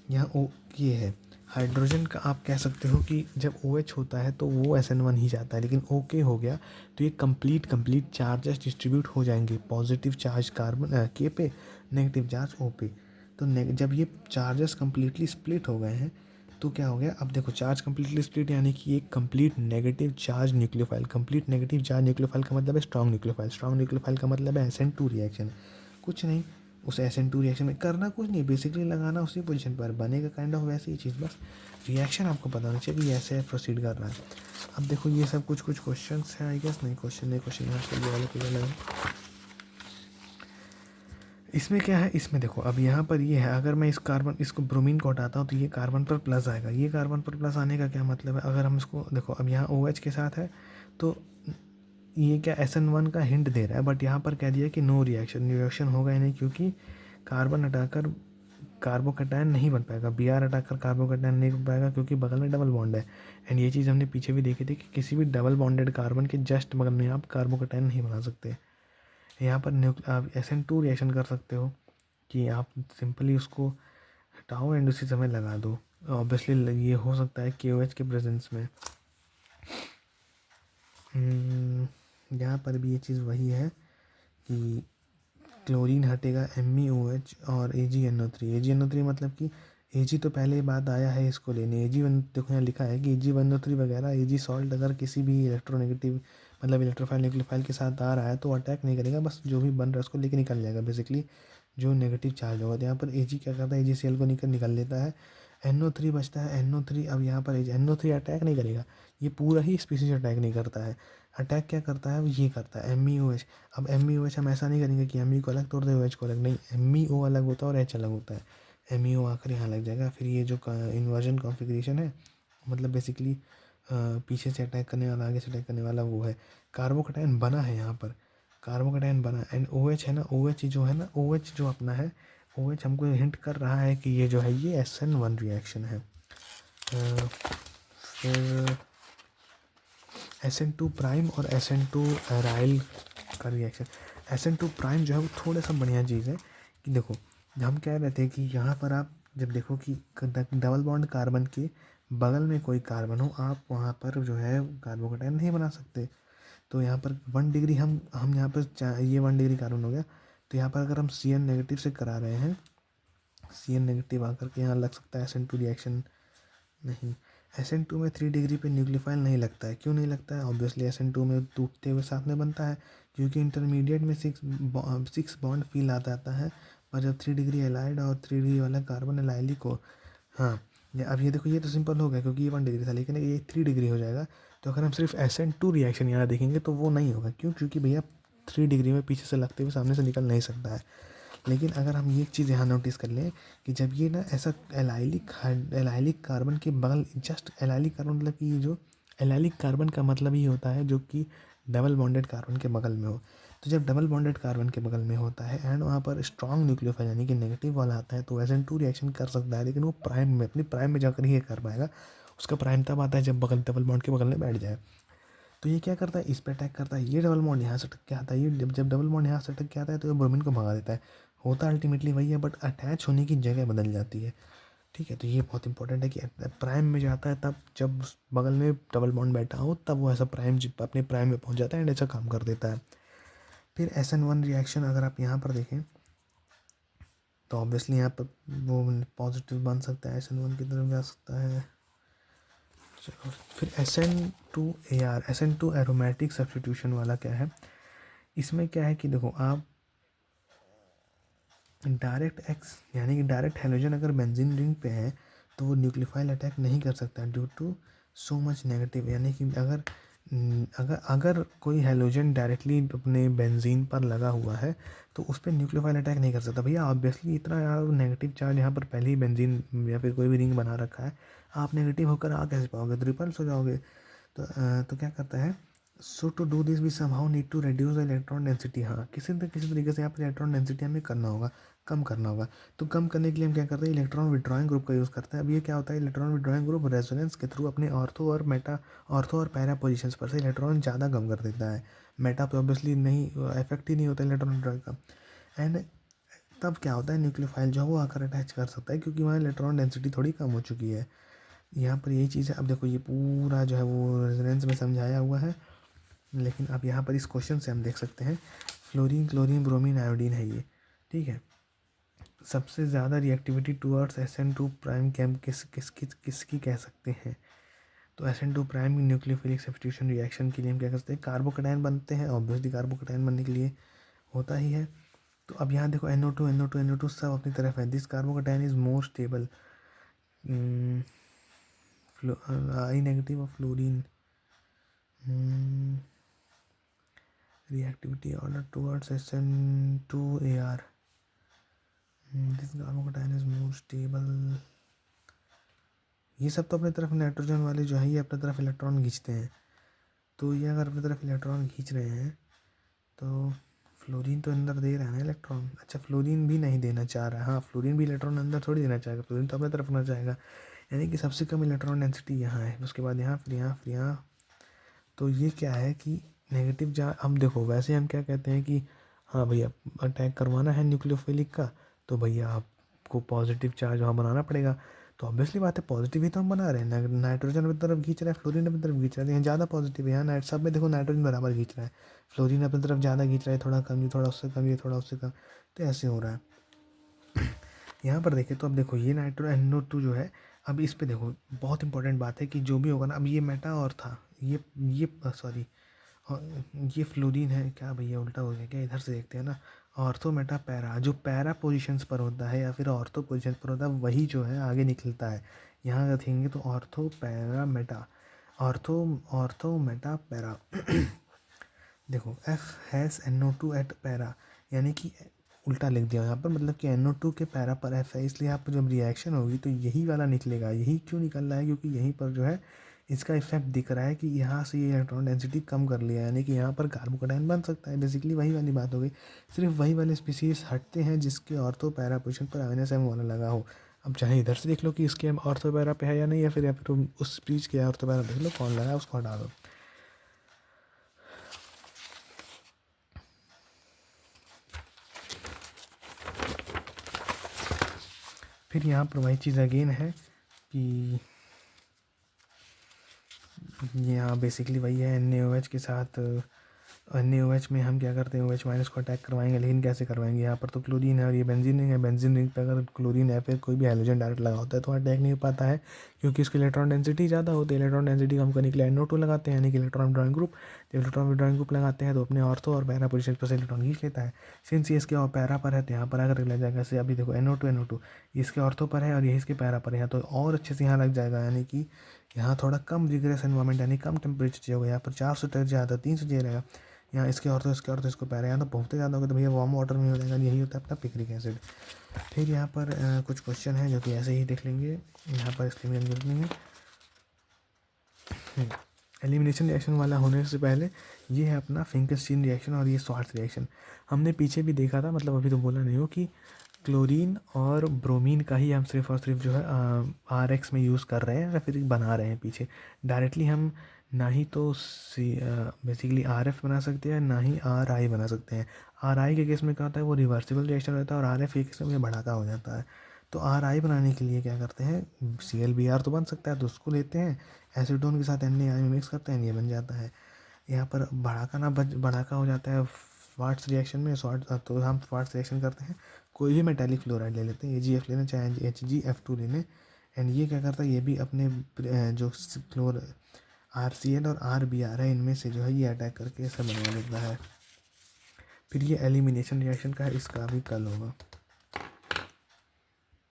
यहाँ OK है, हाइड्रोजन का आप कह सकते हो कि जब OH होता है तो वो SN1 ही जाता है, लेकिन OK हो गया तो ये कंप्लीट चार्जेस डिस्ट्रीब्यूट हो जाएंगे, पॉजिटिव चार्ज कार्बन K पे, नेगेटिव चार्ज O पे। तो जब ये चार्जेस कम्प्लीटली स्प्लिट हो गए हैं तो क्या हो गया, अब देखो चार्ज कम्प्लीटली स्प्लिट यानी कि एक complete negative charge nucleophile. Complete negative charge nucleophile का मतलब है स्ट्रॉन्ग न्यूक्लियोफाइल। स्ट्रॉन्ग न्यूक्लियोफाइल का मतलब है SN2 रिएक्शन। कुछ नहीं, उस SN2 रिएक्शन में करना कुछ नहीं, बेसिकली लगाना उसी पोजीशन पर, बनेगा काइंड ऑफ वैसी ही चीज़, बस रिएक्शन आपको पता होना चाहिए कि ऐसे प्रोसीड कर रहा है। अब देखो ये सब कुछ क्वेश्चन है आई गेस, नहीं क्वेश्चन यहाँ से ये वाले क्लियर लगे। इसमें क्या है, इसमें देखो अब यहाँ पर ये है, अगर मैं इसको ब्रोमीन को हटाता हूँ तो ये कार्बन पर प्लस आएगा। ये कार्बन पर प्लस आने का क्या मतलब है, अगर हम इसको देखो, अब यहाँ OH के साथ है तो ये क्या SN1 का हिंट दे रहा है, बट यहाँ पर कह दिया कि नो रिएक्शन होगा ही नहीं, क्योंकि कार्बन हटाकर कार्बोकैटायन नहीं बन पाएगा, Br हटाकर कार्बोकैटायन नहीं बन पाएगा, क्योंकि बगल में डबल बॉन्ड है। एंड ये चीज़ हमने पीछे भी देखी थी कि किसी भी डबल बॉन्डेड कार्बन के जस्ट बगल में आप कार्बोकैटायन नहीं बना सकते। यहाँ पर आप SN2 रिएक्शन कर सकते हो कि आप सिंपली उसको हटाओ एंड उसी समय लगा दो। ऑब्वियसली ये हो सकता है KOH के प्रेजेंस में। यहाँ पर भी ये चीज़ वही है कि क्लोरीन हटेगा MeOH और AgNO3। AgNO3 मतलब कि Ag तो पहले ही बात आया है इसको लेने। Ag1 देखो यहाँ लिखा है कि Ag1O3 वगैरह Ag सॉल्ट अगर किसी भी इलेक्ट्रोनेगेटिव मतलब इलेक्ट्रोफाइल न्यूक्लियोफाइल के साथ आ रहा है तो अटैक नहीं करेगा, बस जो भी बन रहा है उसको लेके निकल जाएगा, बेसिकली जो नेगेटिव चार्ज होगा। तो यहाँ पर Ag क्या करता है, AgCl को निकल लेता है, NO3 बचता है। NO3 अब यहाँ पर NO3 अटैक नहीं करेगा, ये पूरा ही स्पीसीज अटैक नहीं करता है। अटैक क्या करता है, ये करता है MeOH। अब MeOH हम ऐसा नहीं करेंगे कि Me को अलग तोड़ दे OH को अलग, नहीं, MeO अलग होता है और H अलग होता है। MeO आकर यहाँ लग जाएगा, फिर ये जो इन्वर्जन कॉन्फ़िगरेशन है मतलब बेसिकली पीछे से अटैक करने वाला आगे से अटैक करने वाला वो है। कार्बोकैटायन बना है यहाँ पर, कार्बोकैटायन बना एंड OH है ना, OH जो है ना, OH जो अपना है, OH हमको हिंट कर रहा है कि ये जो है ये SN1 रिएक्शन है। फिर SN2 प्राइम और SN2 एराइल का रिएक्शन। SN2 प्राइम जो है वो थोड़ा सा बढ़िया चीज़ है कि देखो, हम कह रहे थे कि यहाँ पर आप जब देखो कि डबल बॉन्ड कार्बन के बगल में कोई कार्बन हो, आप वहाँ पर जो है कार्बोकैटायन नहीं बना सकते। तो यहाँ पर 1 डिग्री हम यहाँ पर ये 1 डिग्री कार्बन हो गया, तो यहाँ पर अगर हम Cn नेगेटिव से करा रहे हैं, Cn नेगेटिव आकर के यहाँ लग सकता है SN2 रिएक्शन, नहीं, SN2 में 3 डिग्री पे न्यूक्लियोफाइल नहीं लगता है। क्यों नहीं लगता है, ऑब्वियसली SN2 में टूटते हुए साथ में बनता है, क्योंकि इंटरमीडिएट में 6 बॉन्ड फील आता है। और जब 3 डिग्री एलाइड और 3 डिग्री वाला कार्बन एलाइली को, हाँ अब ये देखो, ये तो सिंपल हो गया क्योंकि ये 1 डिग्री था, लेकिन ये 3 डिग्री हो जाएगा। तो अगर हम सिर्फ SN2 रिएक्शन यहाँ देखेंगे तो वो नहीं होगा। क्यों, क्योंकि भैया 3 डिग्री में पीछे से लगते हुए सामने से निकल नहीं सकता है। लेकिन अगर हम ये चीज़ यहाँ नोटिस कर लें कि जब ये ना ऐसा एलाइलिक कार्बन के बगल, जस्ट एलाइलिक कार्बन मतलब कि ये जो एलाइलिक कार्बन का मतलब ही होता है जो कि डबल बॉन्डेड कार्बन के बगल में हो। तो जब डबल बॉन्डेड कार्बन के बगल में होता है एंड वहाँ पर स्ट्रॉन्ग न्यूक्लियोफाइल यानी कि नेगेटिव वाला आता है, तो SN2 रिएक्शन कर सकता है, लेकिन वो प्राइम में, अपनी प्राइम में जाकर ही ये कर पाएगा। उसका प्राइम तब आता है जब डबल बॉन्ड के बगल में बैठ जाए। तो ये क्या करता है, इस पर अटैक करता है, ये डबल बॉन्ड यहाँ से अटक के आता है, ये जब डबल बॉन्ड यहाँ से अटक के आता है तो ये ब्रोमीन को भगा देता है। होता अल्टीमेटली वही है, बट अटैच होने की जगह बदल जाती है। ठीक है, तो ये बहुत इंपॉर्टेंट है कि प्राइम में जाता है तब जब बगल में डबल बॉन्ड बैठा हो, तब वो ऐसा अपने प्राइम में पहुंच जाता है एंड ऐसा काम कर देता है। फिर SN1 रिएक्शन अगर आप यहाँ पर देखें तो ऑब्वियसली यहाँ पर वो पॉजिटिव बन सकता है, SN1 की तरफ जा सकता है। चलो फिर SN2 एरोमेटिक सब्स्टिट्यूशन वाला क्या है, इसमें क्या है कि देखो आप डायरेक्ट एक्स यानी कि डायरेक्ट हैलोजन अगर बेंजीन रिंग पे है तो वो न्यूक्लियोफाइल अटैक नहीं कर सकता due to so much negative. यानी कि अगर अगर अगर कोई हैलोजन डायरेक्टली अपने बेंजीन पर लगा हुआ है तो उस पर न्यूक्लियोफाइल अटैक नहीं कर सकता भैया। ऑब्वियसली इतना नेगेटिव चार्ज यहाँ पर पहले ही बेंजीन या फिर कोई भी रिंग बना रखा है, आप नेगेटिव होकर आ कैसे पाओगे, तो रिपल्स हो जाओगे। तो क्या करता है, so to do this we somehow need to reduce the electron density. हाँ, किसी न किसी तरीके से यहाँ पर इलेक्ट्रॉन डेंसिटी हमें करना होगा, कम करना होगा। तो कम करने के लिए हम क्या करते हैं, इलेक्ट्रॉन विड्रॉइंग ग्रुप का यूज़ करते हैं। अब ये क्या होता है, इलेक्ट्रॉन विड्रॉइंग ग्रुप रेजोनेंस के थ्रू अपने ऑर्थो और पैरा पोजीशंस पर से इलेक्ट्रॉन ज़्यादा कम कर देता है। मेटा पे ऑब्वियसली नहीं इफेक्ट ही नहीं होता इलेक्ट्रॉन विड्रॉइंग का। एंड तब क्या होता है, न्यूक्लियोफाइल जो है वो आकर अटैच कर सकता है क्योंकि वहाँ इलेक्ट्रॉन डेंसिटी थोड़ी कम हो चुकी है। यहाँ पर यही चीज़ है। अब देखो ये पूरा जो है वो रेजोनेंस में समझाया हुआ है, लेकिन अब यहाँ पर इस क्वेश्चन से हम देख सकते हैं फ्लोरीन क्लोरीन ब्रोमीन आयोडीन है ये, ठीक है। सबसे ज़्यादा रिएक्टिविटी टूवर्ड्स SN2 प्राइम की हम किसकी कह सकते हैं? तो SN2 prime nucleophilic substitution reaction के लिए हम क्या करते हैं, कार्बोकैटायन बनते हैं, ऑब्वियसली कार्बोकैटायन बनने के लिए होता ही है। तो अब यहाँ देखो NO2 सब अपनी तरफ है। This carbocation is more stable, I negative और fluorine reactivity order towards SN2AR. This carbocation is more stable. ये सब तो अपनी तरफ नाइट्रोजन वाले जो है ये अपनी तरफ इलेक्ट्रॉन खींचते हैं। तो ये अगर अपनी तरफ इलेक्ट्रॉन खींच रहे हैं तो फ्लोरीन तो अंदर दे रहा है ना इलेक्ट्रॉन। अच्छा, फ्लोरीन भी नहीं देना चाह रहा है। हाँ, फ्लोरीन भी इलेक्ट्रॉन अंदर थोड़ी देना चाहेगा, फ्लोरीन तो अपनी तरफ होना चाहेगा। यानी कि सबसे कम इलेक्ट्रॉन डेंसिटी यहाँ है, उसके बाद यहाँ, फिर यहाँ, फिर यहाँ। तो ये क्या है कि नेगेटिव जहाँ हम देखो, वैसे हम क्या कहते हैं कि हाँ भैया अटैक करवाना है न्यूक्लियोफिलिक का, तो भैया आपको पॉजिटिव चार्ज वहाँ बनाना पड़ेगा। तो ऑब्वियसली बात है, पॉजिटिव ही तो हम बना रहे हैं। नाइट्रोजन अपनी तरफ खींच रहा है, फ्लोरीन अपनी तरफ खींच रहा है, यहाँ ज़्यादा पॉजिटिव है। यहाँ सब में देखो नाइट्रोजन बराबर खींच रहा है, फ्लोरीन अपनी तरफ ज़्यादा खींच रहा है, थोड़ा कम, ये थोड़ा उससे कम, ये थोड़ा उससे कम, तो ऐसे हो रहा है। यहाँ पर देखें तो अब देखो ये NO2 जो है, अब इस पे देखो बहुत इंपॉर्टेंट बात है कि जो भी होगा ना, अब ये मेटा और था, ये सॉरी, और ये फ्लोरीन है क्या भैया, उल्टा हो गया क्या? इधर से देखते हैं ना, ऑर्थो मेटा पैरा, जो पैरा पोजीशंस पर होता है या फिर ऑर्थो पोजीशंस पर होता है वही जो है आगे निकलता है। यहाँ देखेंगे तो ortho para Meta, ortho ortho Meta para. देखो F has NO2 eight para, यानी कि उल्टा लिख दिया यहाँ पर, मतलब कि NO2 के पैरा पर F है, इसलिए आपको जब रिएक्शन होगी तो यही वाला निकलेगा। यही क्यों निकल रहा है? क्योंकि यहीं पर जो है इसका इफेक्ट दिख रहा है कि यहाँ से ये इलेक्ट्रॉन डेंसिटी कम कर लिया, यानी कि यहाँ पर कार्बोकैटायन बन सकता है। बेसिकली वही वाली बात हो गई, सिर्फ वही वाले स्पीसीज हटते हैं जिसके ऑर्थो पैरा पोजिशन पर INS-M वाला लगा हो। अब चाहे इधर से देख लो कि इसके ऑर्थो पैरा पे है या नहीं, या फिर उस स्पीच के ऑर्थो पैरा देख लो कौन लगा है, उसको हटा दो। फिर यहाँ पर वही चीज़ अगेन है कि यहाँ बेसिकली वही है, NaOH के साथ NaOH में हम क्या करते हैं, OH माइनस को अटैक करवाएंगे, लेकिन कैसे करवाएंगे? यहाँ पर तो क्लोरीन है और ये बेंजीन रिंग है। बेंजीन रिंग पर अगर क्लोरीन है फिर कोई भी हाइड्रोजन डायरेक्ट लगा होता है तो अटैक नहीं हो पाता है, क्योंकि इसकी इलेक्ट्रॉन डेंसिटी ज़्यादा होती है। इलेक्ट्रॉन डेंसिटी कम करने के लिए NO2 लगाते हैं, यानी कि इलेक्ट्रॉन विड्रॉइंग ग्रुप। जब इलेक्ट्रॉन विड्रॉइंग ग्रुप लगाते हैं तो अपने ऑर्थो और पैरा पोजिशन पर से इलेक्ट्रॉन खींच लेता है। सिंस ये इसके और पैरा पर है तो यहाँ पर आकर लग जाएगा। जैसे अभी देखो NO2 इसके ऑर्थो पर है और यही इसके पैरा पर है, तो और अच्छे से यहाँ लग जाएगा। यानी कि यहाँ थोड़ा कम रिग्रेस एनवायरमेंट, यानी कम टेम्परेचर चाहिए होगा। यहाँ पर 400 तक ज़्यादा, 300 चाहिए रहेगा। यहाँ इसके और तो इसके और तो इसको पैरा, यहाँ तो बहुत ज़्यादा होगा तो भैया वार्म वाटर में हो जाएगा। यही होता है अपना पिक्रिक एसिड। फिर यहाँ पर कुछ क्वेश्चन है जो कि ऐसे ही देख लेंगे, यहाँ पर इसकी मेन जरूरत नहीं है। एलिमिनेशन रिएक्शन वाला होने से पहले ये है अपना फिंकरस्टीन रिएक्शन और ये स्वार्ट्ज रिएक्शन। हमने पीछे भी देखा था, मतलब अभी तो बोला नहीं हो कि क्लोरीन और ब्रोमीन का ही हम सिर्फ और सिर्फ जो है RX में यूज़ कर रहे हैं या फिर बना रहे हैं पीछे। डायरेक्टली हम ना ही तो बेसिकली RF बना सकते हैं, ना ही RI बना सकते हैं। RI के केस में क्या होता है, वो रिवर्सिबल रिएक्शन रहता है, और RF के केस में भड़ाका हो जाता है। तो RI बनाने के लिए क्या करते हैं, ClBr तो बन सकता है तो उसको लेते हैं, एसीटोन के साथ NaI में मिक्स करते हैं, ये बन जाता है। यहाँ पर भड़ाका हो जाता है स्वार्ट्ज रिएक्शन में। तो हम स्वार्ट्ज रिएक्शन करते हैं, कोई भी मेटालिक फ्लोराइड ले लेते हैं, AgF ले लें चाहे HgF2 ले लें, एंड ये क्या करता है, ये भी अपने जो क्लोर RCl और RBr है इनमें से जो है ये अटैक करके इसे बनवा लेता है। फिर ये एलिमिनेशन रिएक्शन का है, इसका भी कल होगा।